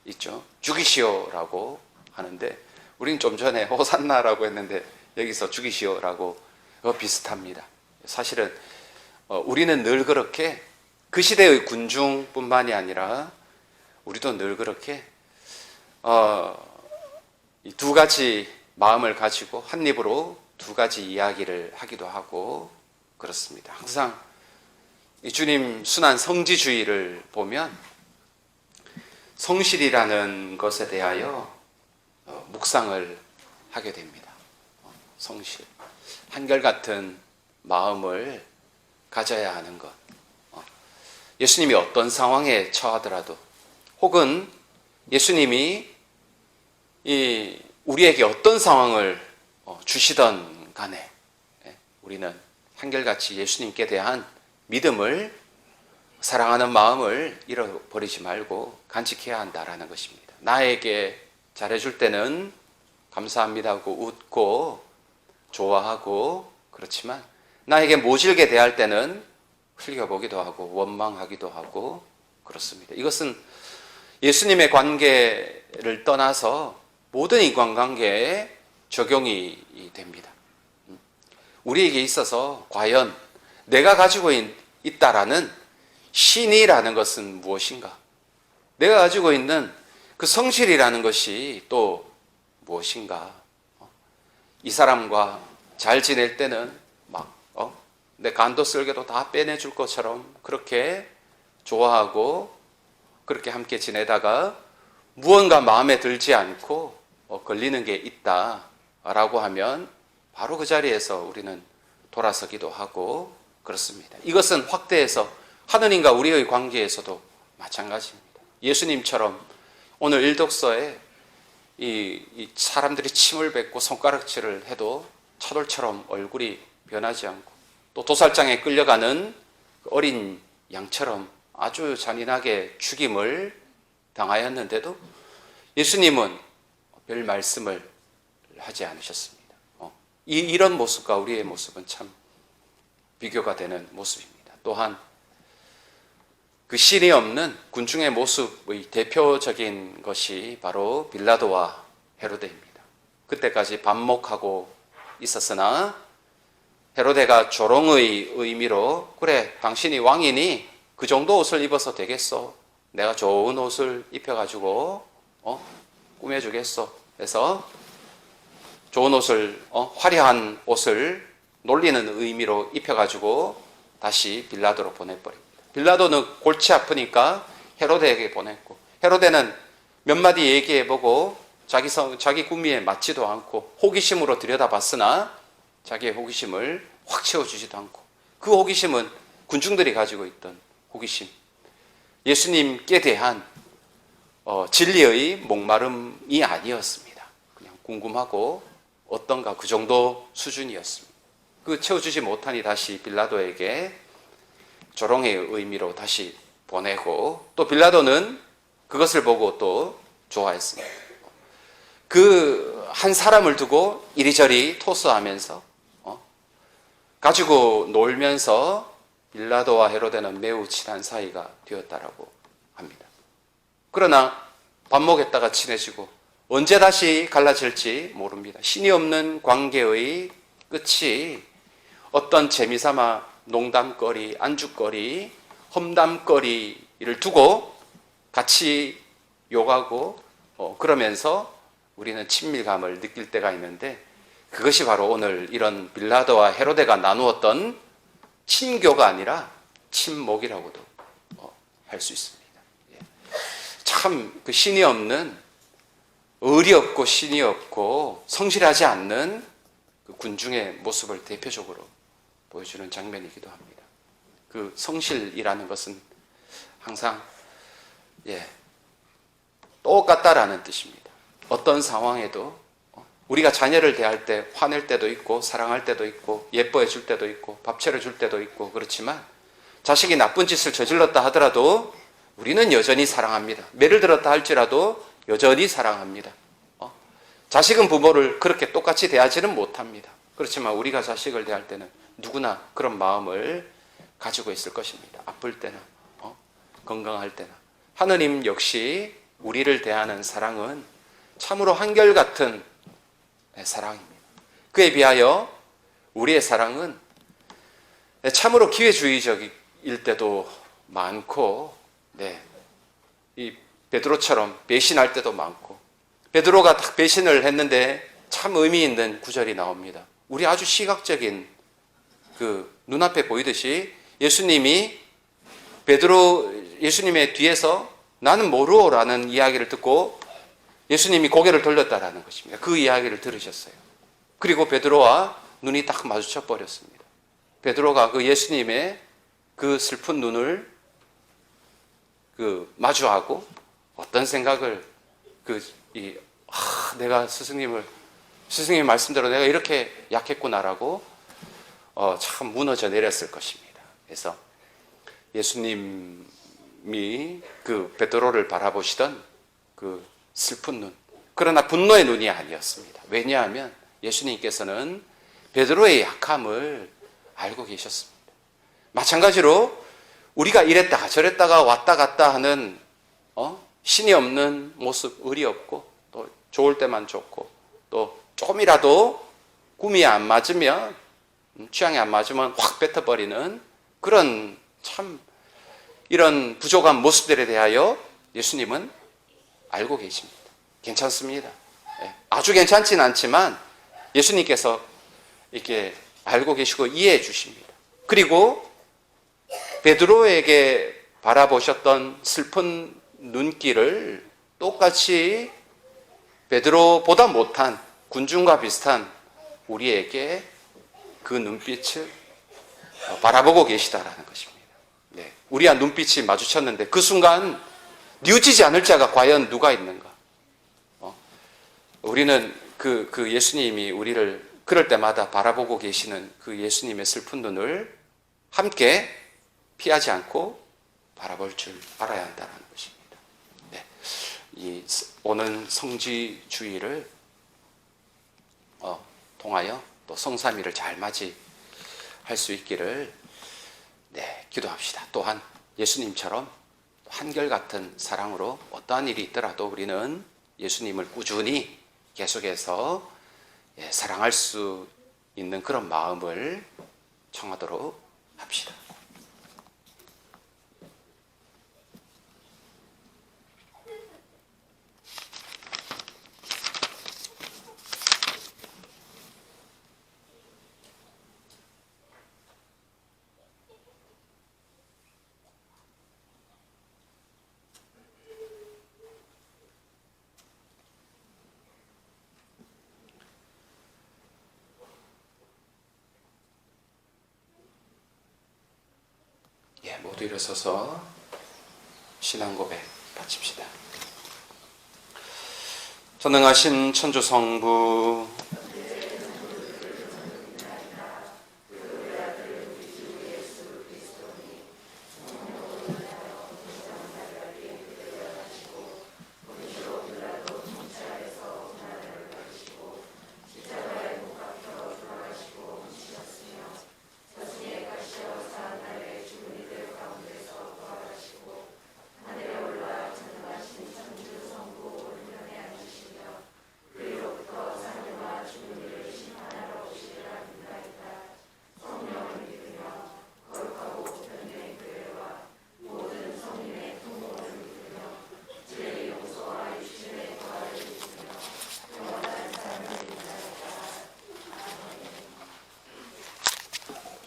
있죠. 죽이시오라고 하는데 우리는 좀 전에 호산나라고 했는데 여기서 죽이시오라고 비슷합니다. 사실은 우리는 늘 그렇게 그 시대의 군중뿐만이 아니라 우리도 늘 그렇게 이 두 가지 마음을 가지고 한 입으로 두 가지 이야기를 하기도 하고 그렇습니다. 항상 이 주님 순환 성지주의를 보면 성실이라는 것에 대하여 묵상을 하게 됩니다. 성실, 한결같은 마음을 가져야 하는 것. 예수님이 어떤 상황에 처하더라도 혹은 예수님이 우리에게 어떤 상황을 주시던 간에 우리는 한결같이 예수님께 대한 믿음을, 사랑하는 마음을 잃어버리지 말고 간직해야 한다라는 것입니다. 나에게 잘해줄 때는 감사합니다 하고 웃고 좋아하고 그렇지만 나에게 모질게 대할 때는 흘겨보기도 하고 원망하기도 하고 그렇습니다. 이것은 예수님의 관계를 떠나서 모든 인간관계에 적용이 됩니다. 우리에게 있어서 과연 내가 가지고 있다라는 신이라는 것은 무엇인가? 내가 가지고 있는 그 성실이라는 것이 또 무엇인가? 이 사람과 잘 지낼 때는 막 내 간도 쓸개도 다 빼내줄 것처럼 그렇게 좋아하고 그렇게 함께 지내다가 무언가 마음에 들지 않고 걸리는 게 있다라고 하면 바로 그 자리에서 우리는 돌아서기도 하고 그렇습니다. 이것은 확대해서 하느님과 우리의 관계에서도 마찬가지입니다. 예수님처럼 오늘 일독서에 이 사람들이 침을 뱉고 손가락질을 해도 차돌처럼 얼굴이 변하지 않고 또 도살장에 끌려가는 어린 양처럼 아주 잔인하게 죽임을 당하였는데도 예수님은 별 말씀을 하지 않으셨습니다. 이런 모습과 우리의 모습은 참 비교가 되는 모습입니다. 또한 그 신이 없는 군중의 모습의 대표적인 것이 바로 빌라도와 헤로데입니다. 그때까지 반목하고 있었으나 헤로데가 조롱의 의미로 그래 당신이 왕이니 그 정도 옷을 입어서 되겠어. 내가 좋은 옷을 입혀가지고 꾸며주겠어. 그래서 좋은 옷을 화려한 옷을 놀리는 의미로 입혀가지고 다시 빌라도로 보내버립니다. 빌라도는 골치 아프니까 헤로데에게 보냈고 헤로데는 몇 마디 얘기해보고 자기 구미에 맞지도 않고 호기심으로 들여다봤으나 자기의 호기심을 확 채워주지도 않고 그 호기심은 군중들이 가지고 있던 호기심, 예수님께 대한 진리의 목마름이 아니었습니다. 그냥 궁금하고 어떤가 그 정도 수준이었습니다. 그 채워주지 못하니 다시 빌라도에게 조롱의 의미로 다시 보내고 또 빌라도는 그것을 보고 또 좋아했습니다. 그 한 사람을 두고 이리저리 토스하면서 가지고 놀면서 빌라도와 헤로데는 매우 친한 사이가 되었다라고 합니다. 그러나 밥 먹였다가 친해지고 언제 다시 갈라질지 모릅니다. 신이 없는 관계의 끝이 어떤 재미삼아 농담거리, 안주거리, 험담거리를 두고 같이 욕하고 그러면서 우리는 친밀감을 느낄 때가 있는데 그것이 바로 오늘 이런 빌라도와 헤로데가 나누었던 친교가 아니라 친목이라고도 할 수 있습니다. 참 그 신이 없는, 의리 없고 신이 없고 성실하지 않는 그 군중의 모습을 대표적으로 보여주는 장면이기도 합니다. 그 성실이라는 것은 항상 똑같다라는 뜻입니다. 어떤 상황에도 우리가 자녀를 대할 때 화낼 때도 있고 사랑할 때도 있고 예뻐해 줄 때도 있고 밥 차려줄 때도 있고 그렇지만 자식이 나쁜 짓을 저질렀다 하더라도 우리는 여전히 사랑합니다. 매를 들었다 할지라도 여전히 사랑합니다. 자식은 부모를 그렇게 똑같이 대하지는 못합니다. 그렇지만 우리가 자식을 대할 때는 누구나 그런 마음을 가지고 있을 것입니다. 아플 때는 건강할 때나. 하느님 역시 우리를 대하는 사랑은 참으로 한결같은 사랑입니다. 그에 비하여 우리의 사랑은 참으로 기회주의적일 때도 많고, 이 베드로처럼 배신할 때도 많고, 베드로가 딱 배신을 했는데 참 의미 있는 구절이 나옵니다. 우리 아주 시각적인 그 눈앞에 보이듯이 예수님이 예수님의 뒤에서 나는 모르오라는 이야기를 듣고 예수님이 고개를 돌렸다라는 것입니다. 그 이야기를 들으셨어요. 그리고 베드로와 눈이 딱 마주쳐 버렸습니다. 베드로가 그 예수님의 그 슬픈 눈을 마주하고 어떤 생각을 내가 스승님 말씀대로 내가 이렇게 약했구나라고 참 무너져 내렸을 것입니다. 그래서 예수님이 그 베드로를 바라보시던 그 슬픈 눈, 그러나 분노의 눈이 아니었습니다. 왜냐하면 예수님께서는 베드로의 약함을 알고 계셨습니다. 마찬가지로 우리가 이랬다가 저랬다가 왔다 갔다 하는 신이 없는 모습, 의리 없고 또 좋을 때만 좋고 또 조금이라도 꿈이 안 맞으면, 취향이 안 맞으면 확 뱉어버리는 그런 참 이런 부족한 모습들에 대하여 예수님은 알고 계십니다. 괜찮습니다. 아주 괜찮지는 않지만 예수님께서 이렇게 알고 계시고 이해해 주십니다. 그리고 베드로에게 바라보셨던 슬픈 눈길을 똑같이 베드로보다 못한 군중과 비슷한 우리에게 그 눈빛을 바라보고 계시다라는 것입니다. 우리와 눈빛이 마주쳤는데 그 순간 뉘우치지 않을 자가 과연 누가 있는가? 우리는 그 예수님이 우리를 그럴 때마다 바라보고 계시는 그 예수님의 슬픈 눈을 함께 피하지 않고 바라볼 줄 알아야 한다는 것입니다. 이 오는 성지주의를 통하여 또 성삼위를 잘 맞이할 수 있기를 기도합시다. 또한 예수님처럼 한결같은 사랑으로 어떠한 일이 있더라도 우리는 예수님을 꾸준히 계속해서 사랑할 수 있는 그런 마음을 청하도록 합시다. 모두 일어서서 신앙 고백 바칩시다. 전능하신 천주성부,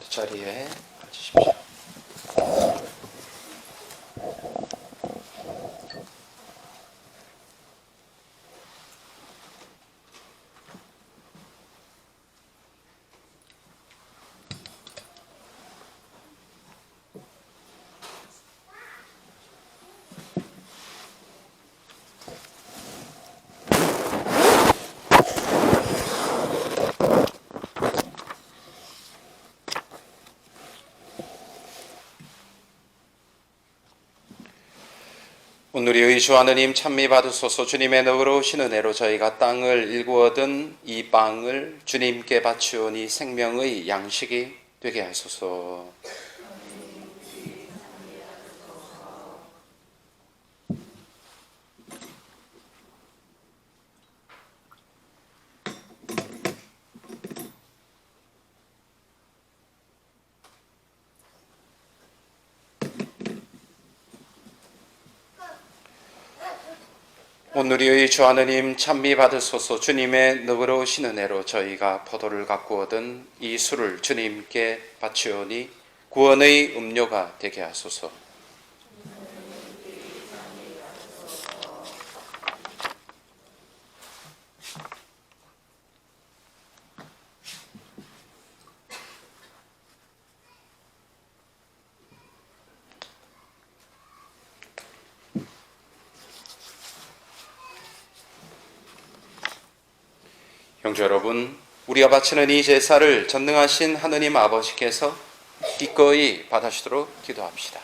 자리에 앉으십시오. 오늘의 주 하느님 찬미 받으소서. 주님의 너그러우신 은혜로 저희가 땅을 일구 얻은 이 빵을 주님께 바치오니 생명의 양식이 되게 하소서. 오늘의 주 하느님 찬미 받으소서. 주님의 너그러우신 은혜로 저희가 포도를 갖고 얻은 이 술을 주님께 바치오니 구원의 음료가 되게 하소서. 형제 여러분, 우리가 바치는 이 제사를 전능하신 하느님 아버지께서 기꺼이 받으시도록 기도합시다.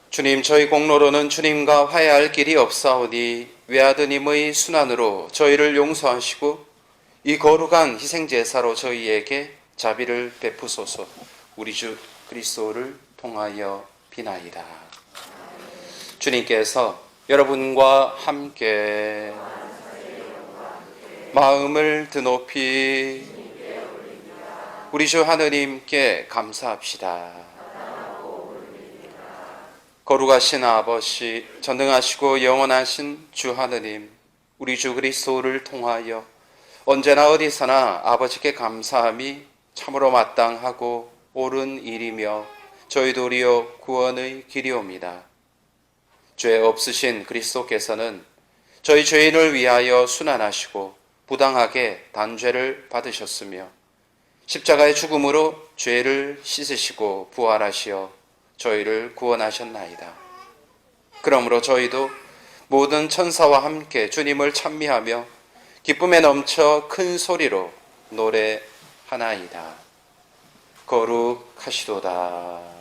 주님, 저희 공로로는 주님과 화해할 길이 없사오니 외아드님의 순환으로 저희를 용서하시고 이 거룩한 희생제사로 저희에게 자비를 베푸소서. 우리 주 그리스도를 통하여 비나이다. 주님께서 여러분과 함께 마음을 드높이 우리 주 하느님께 감사합시다. 거룩하신 아버지, 전능하시고 영원하신 주 하느님, 우리 주 그리스도를 통하여 언제나 어디서나 아버지께 감사함이 참으로 마땅하고 옳은 일이며 저희 도리어 구원의 길이옵니다. 죄 없으신 그리스도께서는 저희 죄인을 위하여 순환하시고 부당하게 단죄를 받으셨으며 십자가의 죽음으로 죄를 씻으시고 부활하시어 저희를 구원하셨나이다. 그러므로 저희도 모든 천사와 함께 주님을 찬미하며 기쁨에 넘쳐 큰 소리로 노래하나이다. 거룩하시도다.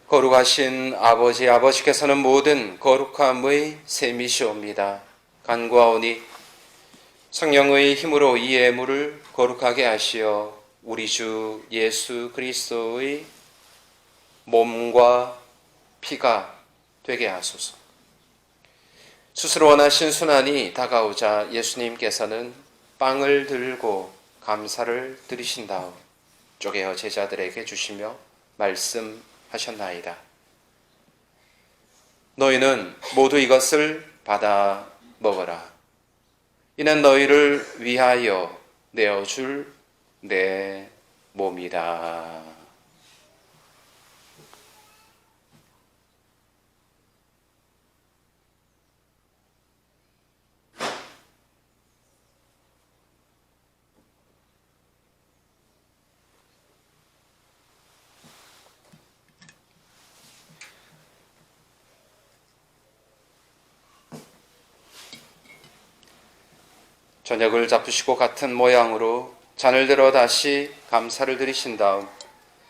거룩하신 아버지, 아버지께서는 모든 거룩함의 셈이시옵니다. 간구하오니 성령의 힘으로 이 예물을 거룩하게 하시어 우리 주 예수 그리스도의 몸과 피가 되게 하소서. 스스로 원하신 순환이 다가오자 예수님께서는 빵을 들고 감사를 드리신 다음 쪼개어 제자들에게 주시며 말씀하셨나이다. 너희는 모두 이것을 받아 먹어라. 이는 너희를 위하여 내어줄 내 몸이다. 저녁을 잡수시고 같은 모양으로 잔을 들어 다시 감사를 드리신 다음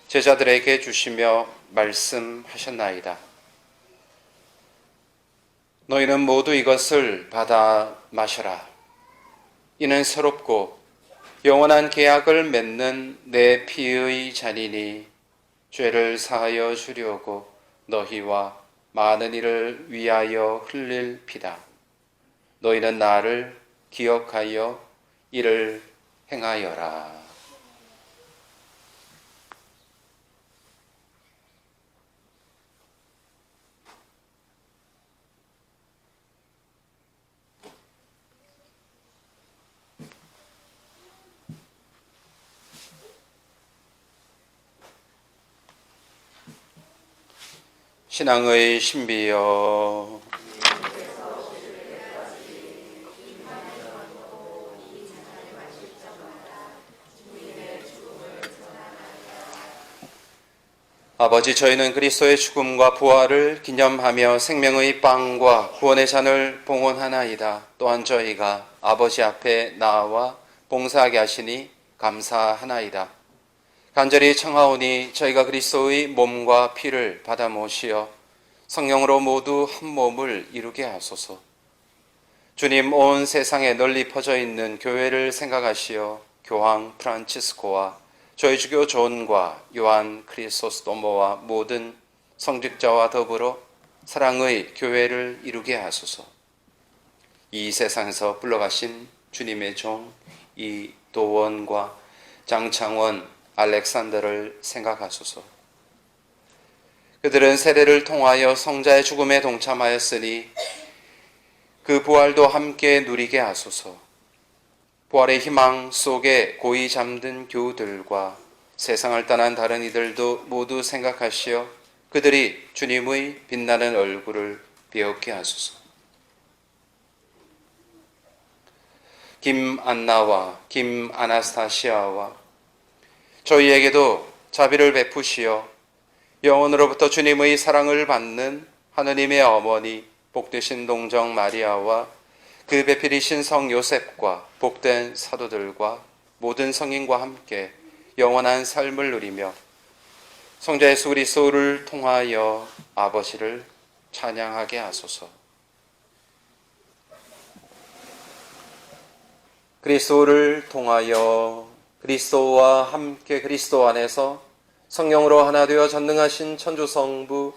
제자들에게 주시며 말씀하셨나이다. 너희는 모두 이것을 받아 마셔라. 이는 새롭고 영원한 계약을 맺는 내 피의 잔이니 죄를 사하여 주려고 너희와 많은 이를 위하여 흘릴 피다. 너희는 나를 기억하여 이를 행하여라. 신앙의 신비여, 아버지, 저희는 그리스도의 죽음과 부활을 기념하며 생명의 빵과 구원의 잔을 봉헌하나이다. 또한 저희가 아버지 앞에 나와 봉사하게 하시니 감사하나이다. 간절히 청하오니 저희가 그리스도의 몸과 피를 받아 모시어 성령으로 모두 한 몸을 이루게 하소서. 주님 온 세상에 널리 퍼져 있는 교회를 생각하시어 교황 프란치스코와 저희 주교 존과 요한 크리소스토모와 모든 성직자와 더불어 사랑의 교회를 이루게 하소서. 이 세상에서 불러가신 주님의 종 이도원과 장창원, 알렉산더를 생각하소서. 그들은 세례를 통하여 성자의 죽음에 동참하였으니 그 부활도 함께 누리게 하소서. 부활의 희망 속에 고이 잠든 교우들과 세상을 떠난 다른 이들도 모두 생각하시어 그들이 주님의 빛나는 얼굴을 배우게 하소서. 김안나와 김아나스타시아와 저희에게도 자비를 베푸시어 영원으로부터 주님의 사랑을 받는 하느님의 어머니 복되신 동정 마리아와 그 배필이신 성 요셉과 복된 사도들과 모든 성인과 함께 영원한 삶을 누리며 성자 예수 그리스도를 통하여 아버지를 찬양하게 하소서. 그리스도를 통하여 그리스도와 함께 그리스도 안에서 성령으로 하나 되어 전능하신 천주성부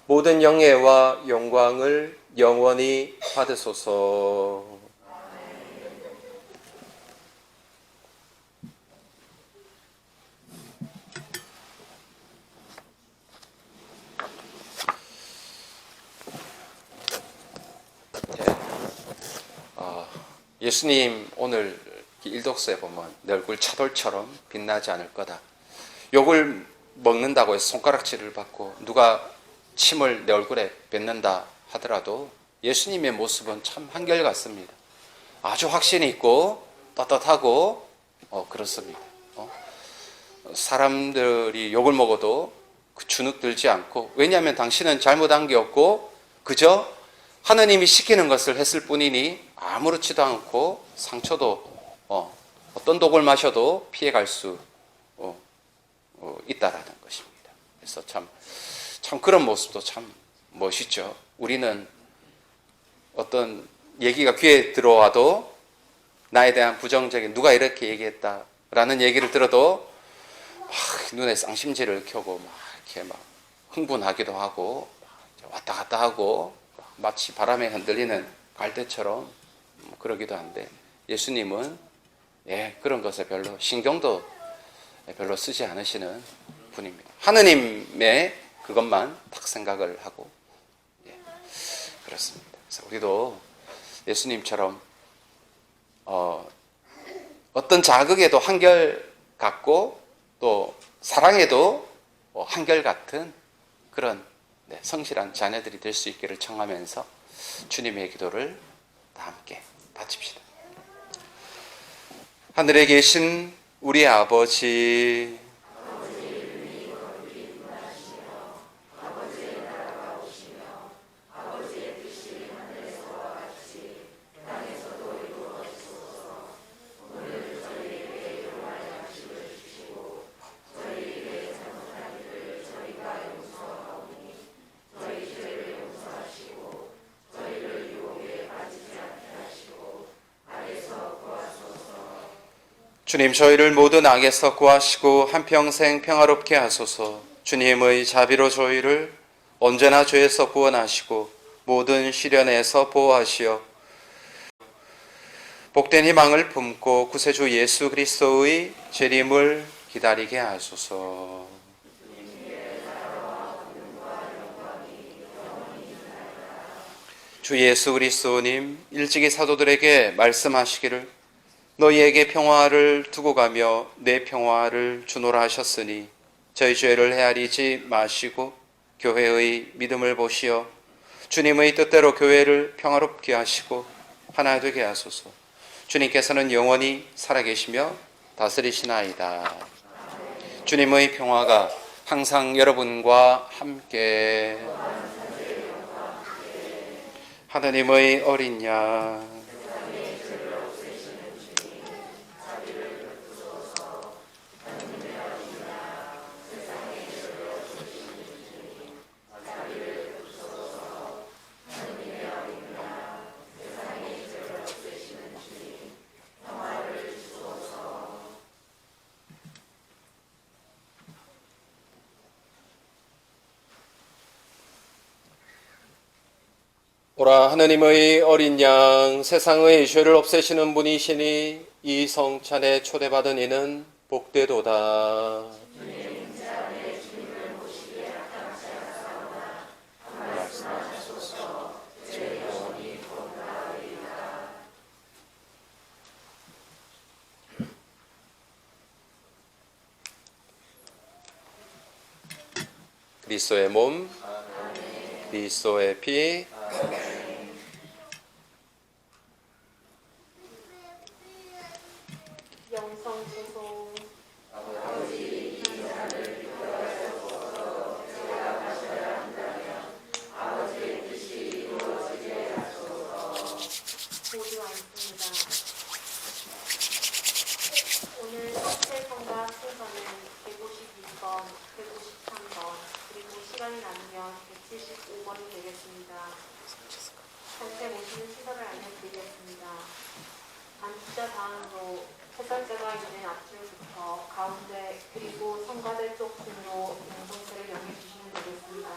모든 영예와 영광을 영원히 받으소서. 예수님 오늘 일독서에 보면 내 얼굴 차돌처럼 빛나지 않을 거다. 욕을 먹는다고 해서 손가락질을 받고 누가 침을 내 얼굴에 뱉는다 하더라도 예수님의 모습은 참 한결같습니다. 아주 확신이 있고 떳떳하고 그렇습니다. 사람들이 욕을 먹어도 그 주눅 들지 않고, 왜냐하면 당신은 잘못한 게 없고 그저 하느님이 시키는 것을 했을 뿐이니 아무렇지도 않고 상처도 어떤 독을 마셔도 피해갈 수 있다라는 것입니다. 그래서 참 그런 모습도 참 멋있죠. 우리는 어떤 얘기가 귀에 들어와도 나에 대한 부정적인 누가 이렇게 얘기했다라는 얘기를 들어도 막 눈에 쌍심지를 켜고 막 이렇게 막 흥분하기도 하고 왔다 갔다 하고 마치 바람에 흔들리는 갈대처럼 그러기도 한데, 예수님은 그런 것에 별로 신경도 별로 쓰지 않으시는 분입니다. 하느님의 그것만 딱 생각을 하고 그렇습니다. 그래서 우리도 예수님처럼 어떤 자극에도 한결 같고 또 사랑에도 한결 같은 그런 성실한 자녀들이 될 수 있기를 청하면서 주님의 기도를 다 함께 바칩시다. 하늘에 계신 우리 아버지, 주님 저희를 모든 악에서 구하시고 한평생 평화롭게 하소서. 주님의 자비로 저희를 언제나 죄에서 구원하시고 모든 시련에서 보호하시어 복된 희망을 품고 구세주 예수 그리스도의 재림을 기다리게 하소서. 주 예수 그리스도님 일찍이 사도들에게 말씀하시기를 너희에게 평화를 두고 가며 내 평화를 주노라 하셨으니 저희 죄를 헤아리지 마시고 교회의 믿음을 보시어 주님의 뜻대로 교회를 평화롭게 하시고 하나 되게 하소서. 주님께서는 영원히 살아계시며 다스리시나이다. 주님의 평화가 항상 여러분과 함께. 하느님의 어린 양 오라 하느님의 어린 양 세상의 죄를 없애시는 분이시니 이 성찬에 초대받은 이는 복되도다. 그리스도의 몸, 그리스도의 피, 영성 소송 모두 앉습니다. 오늘 성체성가 순서는 152번, 153번, 그리고 시간이 남으면 175번이 되겠습니다. 전체 모시는 순서를 알려드리겠습니다. 안주자 다음으로 해설자가 있는 앞줄부터 가운데 그리고 성가대 쪽 순으로 영성체를 영해주시면 되겠습니다.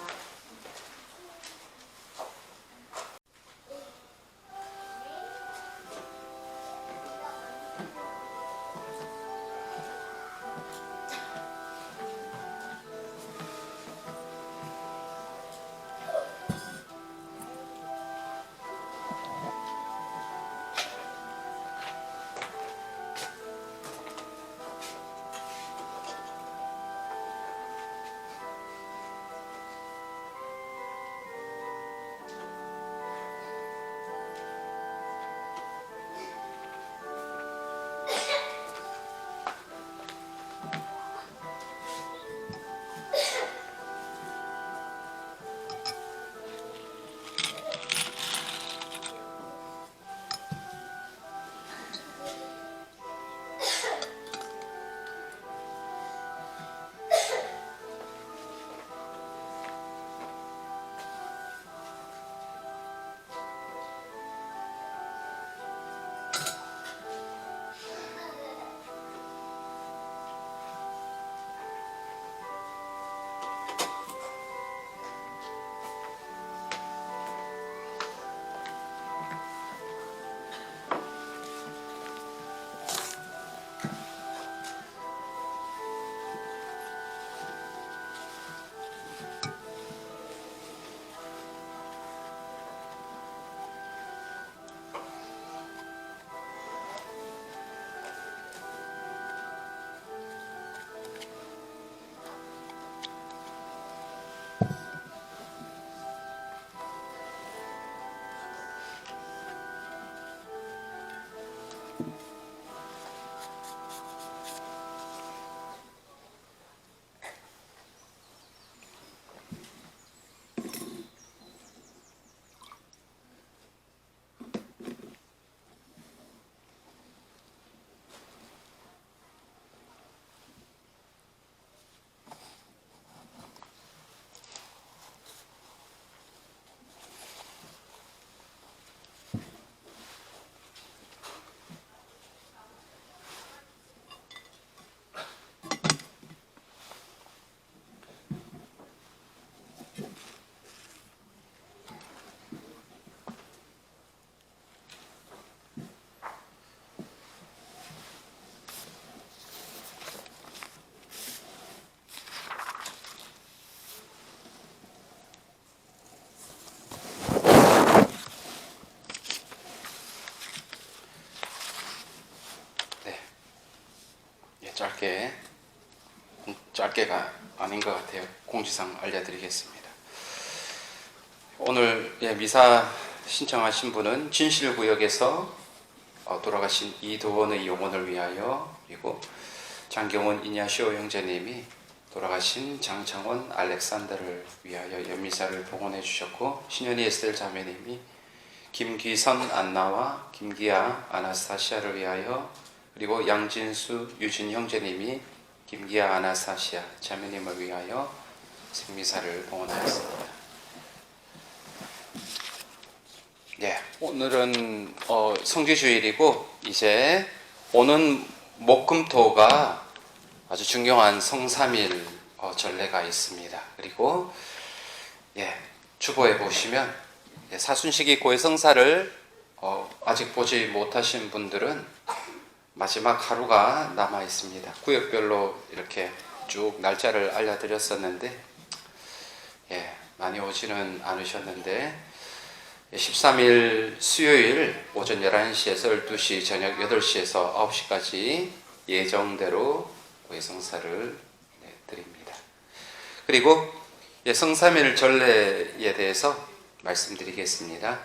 짧게가 아닌 것 같아요. 공지상 알려드리겠습니다. 오늘 미사 신청하신 분은 진실구역에서 돌아가신 이도원의 영혼을 위하여, 그리고 장경원 이냐시오 형제님이 돌아가신 장창원 알렉산더를 위하여 연미사를 봉헌해 주셨고, 신현희 에스텔 자매님이 김기선 안나와 김기아 아나스타시아를 위하여, 그리고 양진수 유진 형제님이 김기아 아나스타시아 자매님을 위하여 생미사를 봉헌하였습니다. 오늘은 성지주일이고, 이제 오는 목금토가 아주 중요한 성삼일 전례가 있습니다. 그리고 주보에 보시면 사순식이 고해성사를 아직 보지 못하신 분들은 마지막 하루가 남아 있습니다. 구역별로 이렇게 쭉 날짜를 알려드렸었는데 많이 오지는 않으셨는데 13일 수요일 오전 11시에서 12시, 저녁 8시에서 9시까지 예정대로 고해성사를 드립니다. 그리고 성삼일 전례에 대해서 말씀드리겠습니다.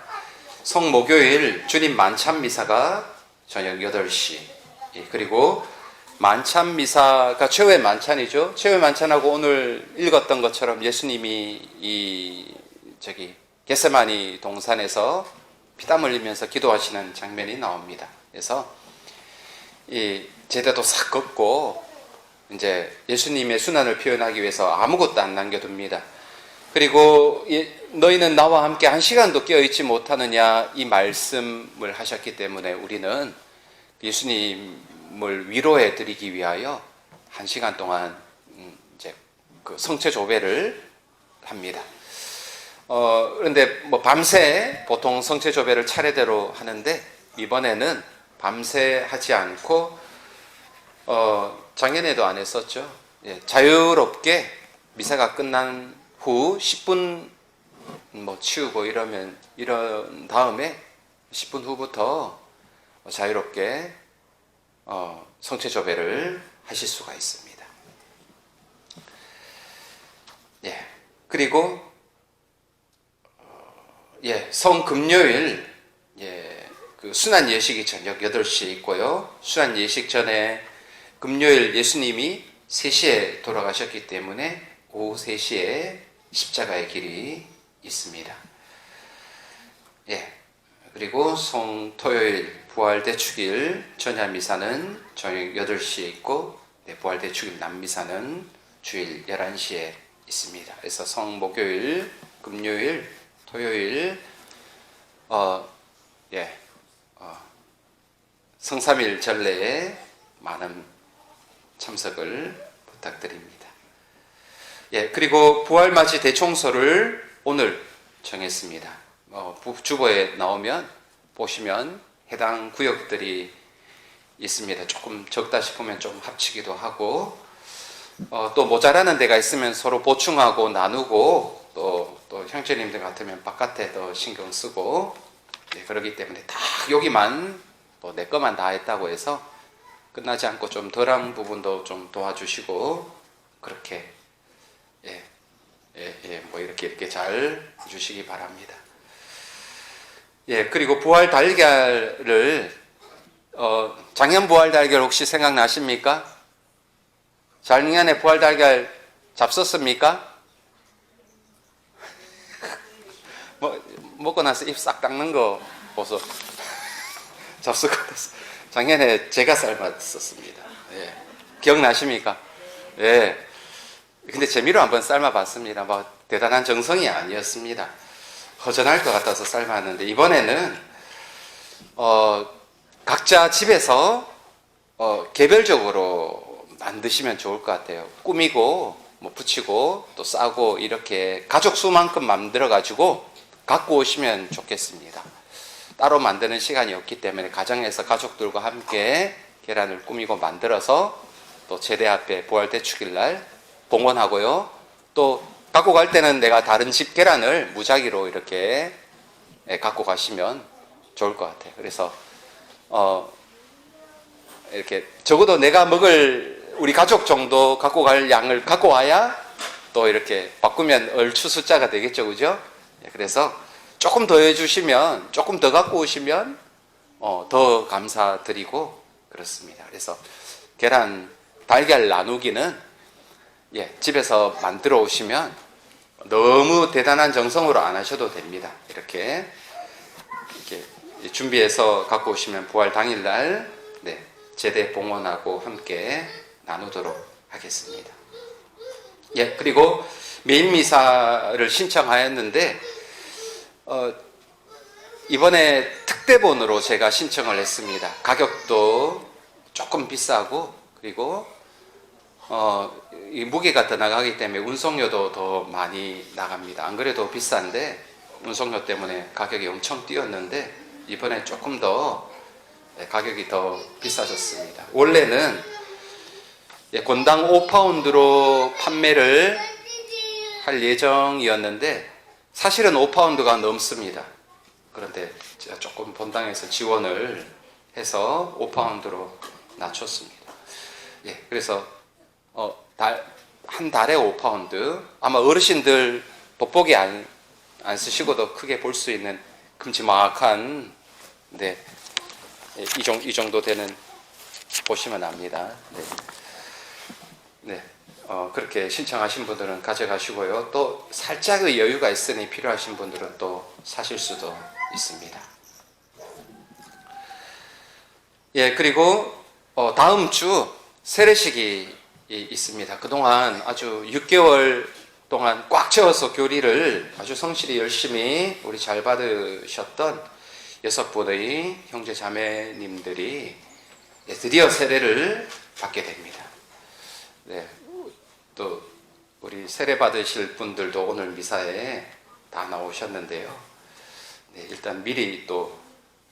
성목요일 주님 만찬미사가 저녁 8시, 그리고 만찬미사가 최후의 만찬이죠. 최후의 만찬하고 오늘 읽었던 것처럼 예수님이 겟세마니 동산에서 피땀 흘리면서 기도하시는 장면이 나옵니다. 그래서 이 제대도 싹 걷고 이제 예수님의 순환을 표현하기 위해서 아무것도 안 남겨둡니다. 그리고 너희는 나와 함께 한 시간도 깨어있지 못하느냐 이 말씀을 하셨기 때문에 우리는 예수님을 위로해 드리기 위하여 한 시간 동안 이제 그 성체 조배를 합니다. 그런데 뭐 밤새 보통 성체 조배를 차례대로 하는데 이번에는 밤새 하지 않고 작년에도 안 했었죠. 자유롭게 미사가 끝난 후 10분 뭐 치우고 이런 다음에 10분 후부터 자유롭게 성체 조배를 하실 수가 있습니다. 그리고 성금요일 그 순환 예식이 저녁 8시에 있고요. 순환 예식 전에 금요일 예수님이 3시에 돌아가셨기 때문에 오후 3시에 십자가의 길이 있습니다. 그리고 토요일 부활대축일 전야미사는 저녁 8시에 있고 부활대축일 남미사는 주일 11시에 있습니다. 그래서 성목요일, 금요일, 토요일 성삼일 전례에 많은 참석을 부탁드립니다. 그리고 부활맞이 대총소를 오늘 정했습니다. 주보에 나오면 보시면 해당 구역들이 있습니다. 조금 적다 싶으면 좀 합치기도 하고 또 모자라는 데가 있으면 서로 보충하고 나누고 또 형제님들 같으면 바깥에 더 신경 쓰고 그러기 때문에 다 여기만 또 내 것만 다 했다고 해서 끝나지 않고 좀 덜한 부분도 좀 도와주시고 그렇게 뭐 이렇게 잘 해주시기 바랍니다. 그리고 부활 달걀을 작년 부활 달걀 혹시 생각나십니까? 작년에 부활 달걀 잡섰습니까? 먹고 나서 입 싹 닦는 거 보소. 잡수고 나서 작년에 제가 삶았었습니다. 기억나십니까? 근데 재미로 한번 삶아봤습니다. 뭐 대단한 정성이 아니었습니다. 허전할 것 같아서 삶았는데 이번에는 각자 집에서 개별적으로 만드시면 좋을 것 같아요. 꾸미고 뭐 붙이고 또 싸고 이렇게 가족 수만큼 만들어 가지고 갖고 오시면 좋겠습니다. 따로 만드는 시간이 없기 때문에 가정에서 가족들과 함께 계란을 꾸미고 만들어서 또 제대 앞에 부활대축일 날 봉헌하고요. 또 갖고 갈 때는 내가 다른 집 계란을 무작위로 이렇게 갖고 가시면 좋을 것 같아요. 그래서 이렇게 적어도 내가 먹을 우리 가족 정도 갖고 갈 양을 갖고 와야 또 이렇게 바꾸면 얼추 숫자가 되겠죠, 그죠? 그래서 조금 더 해주시면, 조금 더 갖고 오시면 더 감사드리고 그렇습니다. 그래서 계란 달걀 나누기는 집에서 만들어 오시면 너무 대단한 정성으로 안 하셔도 됩니다. 이렇게 준비해서 갖고 오시면 부활 당일날 제대 봉헌하고 함께 나누도록 하겠습니다. 그리고 메인 미사를 신청하였는데 이번에 특대본으로 제가 신청을 했습니다. 가격도 조금 비싸고 그리고 이 무게가 더 나가기 때문에 운송료도 더 많이 나갑니다. 안 그래도 비싼데 운송료 때문에 가격이 엄청 뛰었는데 이번에 조금 더 가격이 더 비싸졌습니다. 원래는 권당 5파운드로 판매를 할 예정이었는데 사실은 5파운드가 넘습니다. 그런데 제가 조금 본당에서 지원을 해서 5파운드로 낮췄습니다. 그래서 한 달에 5파운드, 아마 어르신들 돋보기 안 쓰시고도 크게 볼 수 있는 큼지막한 이 정도 되는 보시면 압니다. 그렇게 신청하신 분들은 가져가시고요. 또 살짝의 여유가 있으니 필요하신 분들은 또 사실 수도 있습니다. 그리고 다음 주 세례식이 있습니다. 그동안 아주 6개월 동안 꽉 채워서 교리를 아주 성실히 열심히 우리 잘 받으셨던 6분의 형제 자매님들이 드디어 세례를 받게 됩니다. 또 우리 세례 받으실 분들도 오늘 미사에 다 나오셨는데요. 일단 미리 또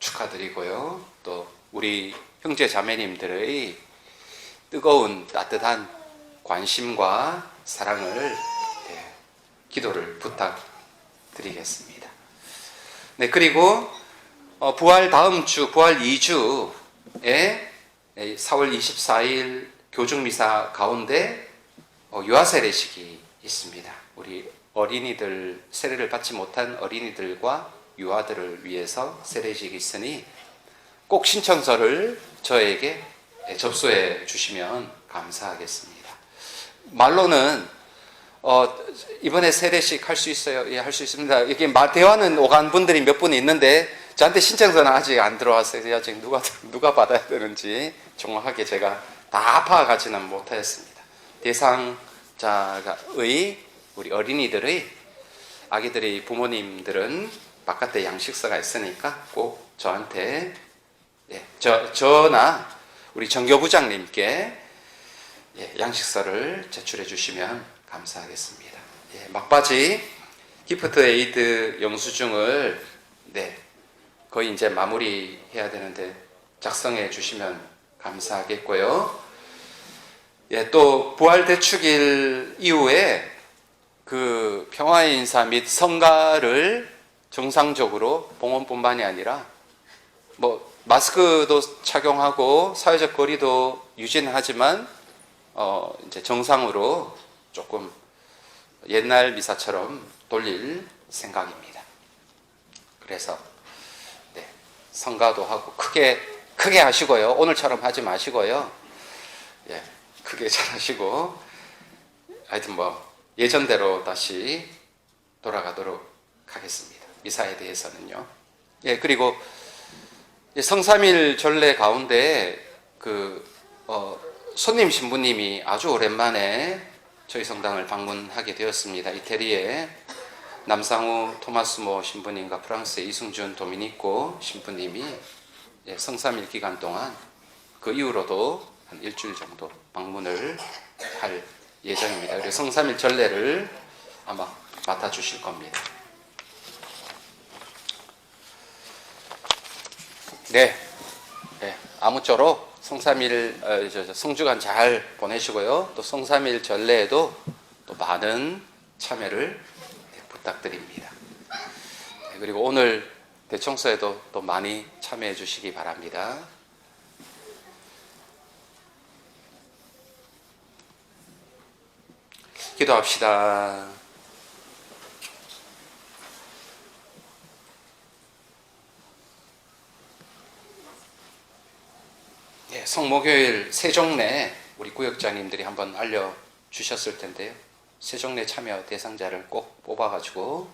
축하드리고요. 또 우리 형제 자매님들의 뜨거운 따뜻한 관심과 사랑을 기도를 부탁드리겠습니다. 그리고 부활 다음 주 부활 2주에 4월 24일 교중미사 가운데 유아세례식이 있습니다. 우리 어린이들, 세례를 받지 못한 어린이들과 유아들을 위해서 세례식이 있으니 꼭 신청서를 저에게 접수해 주시면 감사하겠습니다. 말로는 이번에 세례식 할 수 있어요? 할 수 있습니다. 이게 대화는 오간 분들이 몇 분 있는데 저한테 신청서는 아직 안 들어왔어요. 아직 누가 받아야 되는지 정확하게 제가 다 파악하지는 못하였습니다. 대상자의 우리 어린이들의 아기들의 부모님들은 바깥에 양식서가 있으니까 꼭 저한테 저나 우리 정교부장님께 양식서를 제출해 주시면 감사하겠습니다. 막바지 기프트 에이드 영수증을 거의 이제 마무리해야 되는데 작성해 주시면 감사하겠고요. 또 부활 대축일 이후에 그 평화의 인사 및 성가를 정상적으로 봉헌뿐만이 아니라 마스크도 착용하고 사회적 거리도 유지는 하지만 이제 정상으로 조금 옛날 미사처럼 돌릴 생각입니다. 그래서 성가도 하고 크게 하시고요. 오늘처럼 하지 마시고요. 크게 잘 하시고 하여튼 예전대로 다시 돌아가도록 하겠습니다. 미사에 대해서는요. 그리고 성삼일 전례 가운데 손님 신부님이 아주 오랜만에 저희 성당을 방문하게 되었습니다. 이태리에 남상우 토마스모 신부님과 프랑스의 이승준 도미니코 신부님이 성삼일 기간 동안 그 이후로도 한 일주일 정도 방문을 할 예정입니다. 그래서 성삼일 전례를 아마 맡아주실 겁니다. 아무쪼록 성삼일 성주간 잘 보내시고요. 또 성삼일 전례에도 또 많은 참여를 부탁드립니다. 그리고 오늘 대청소에도 또 많이 참여해 주시기 바랍니다. 기도합시다. 성목요일 세종례 우리 구역장님들이 한번 알려주셨을 텐데요. 세종례 참여 대상자를 꼭 뽑아가지고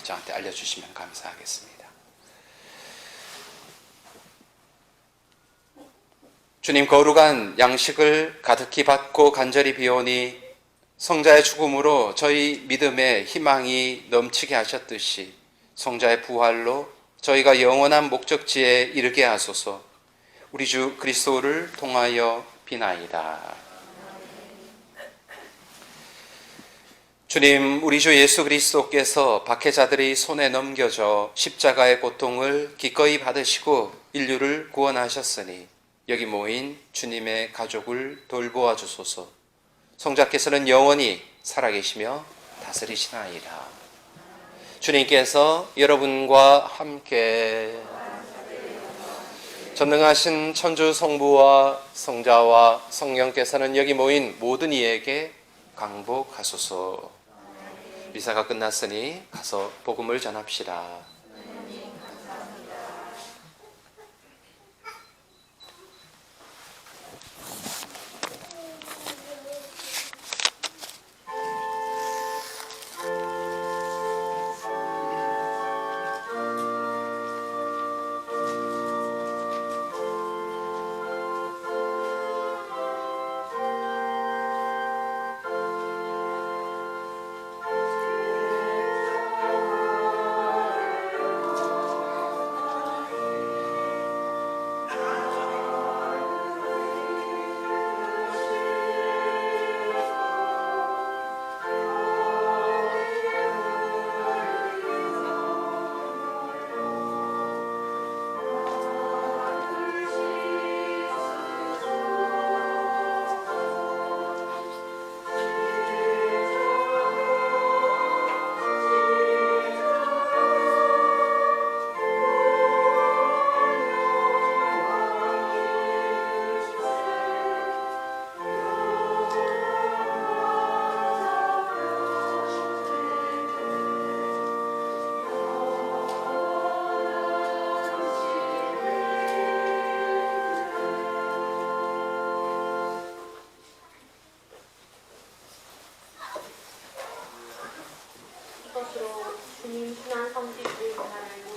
저한테 알려주시면 감사하겠습니다. 주님, 거룩한 양식을 가득히 받고 간절히 비오니 성자의 죽음으로 저희 믿음의 희망이 넘치게 하셨듯이 성자의 부활로 저희가 영원한 목적지에 이르게 하소서. 우리 주 그리스도를 통하여 비나이다. 주님, 우리 주 예수 그리스도께서 박해자들의 손에 넘겨져 십자가의 고통을 기꺼이 받으시고 인류를 구원하셨으니 여기 모인 주님의 가족을 돌보아 주소서. 성자께서는 영원히 살아계시며 다스리시나이다. 주님께서 여러분과 함께 전능하신 천주 성부와 성자와 성령께서는 여기 모인 모든 이에게 강복하소서. 미사가 끝났으니 가서 복음을 전합시다. 이것으로 주님 순환 성지주의 문화를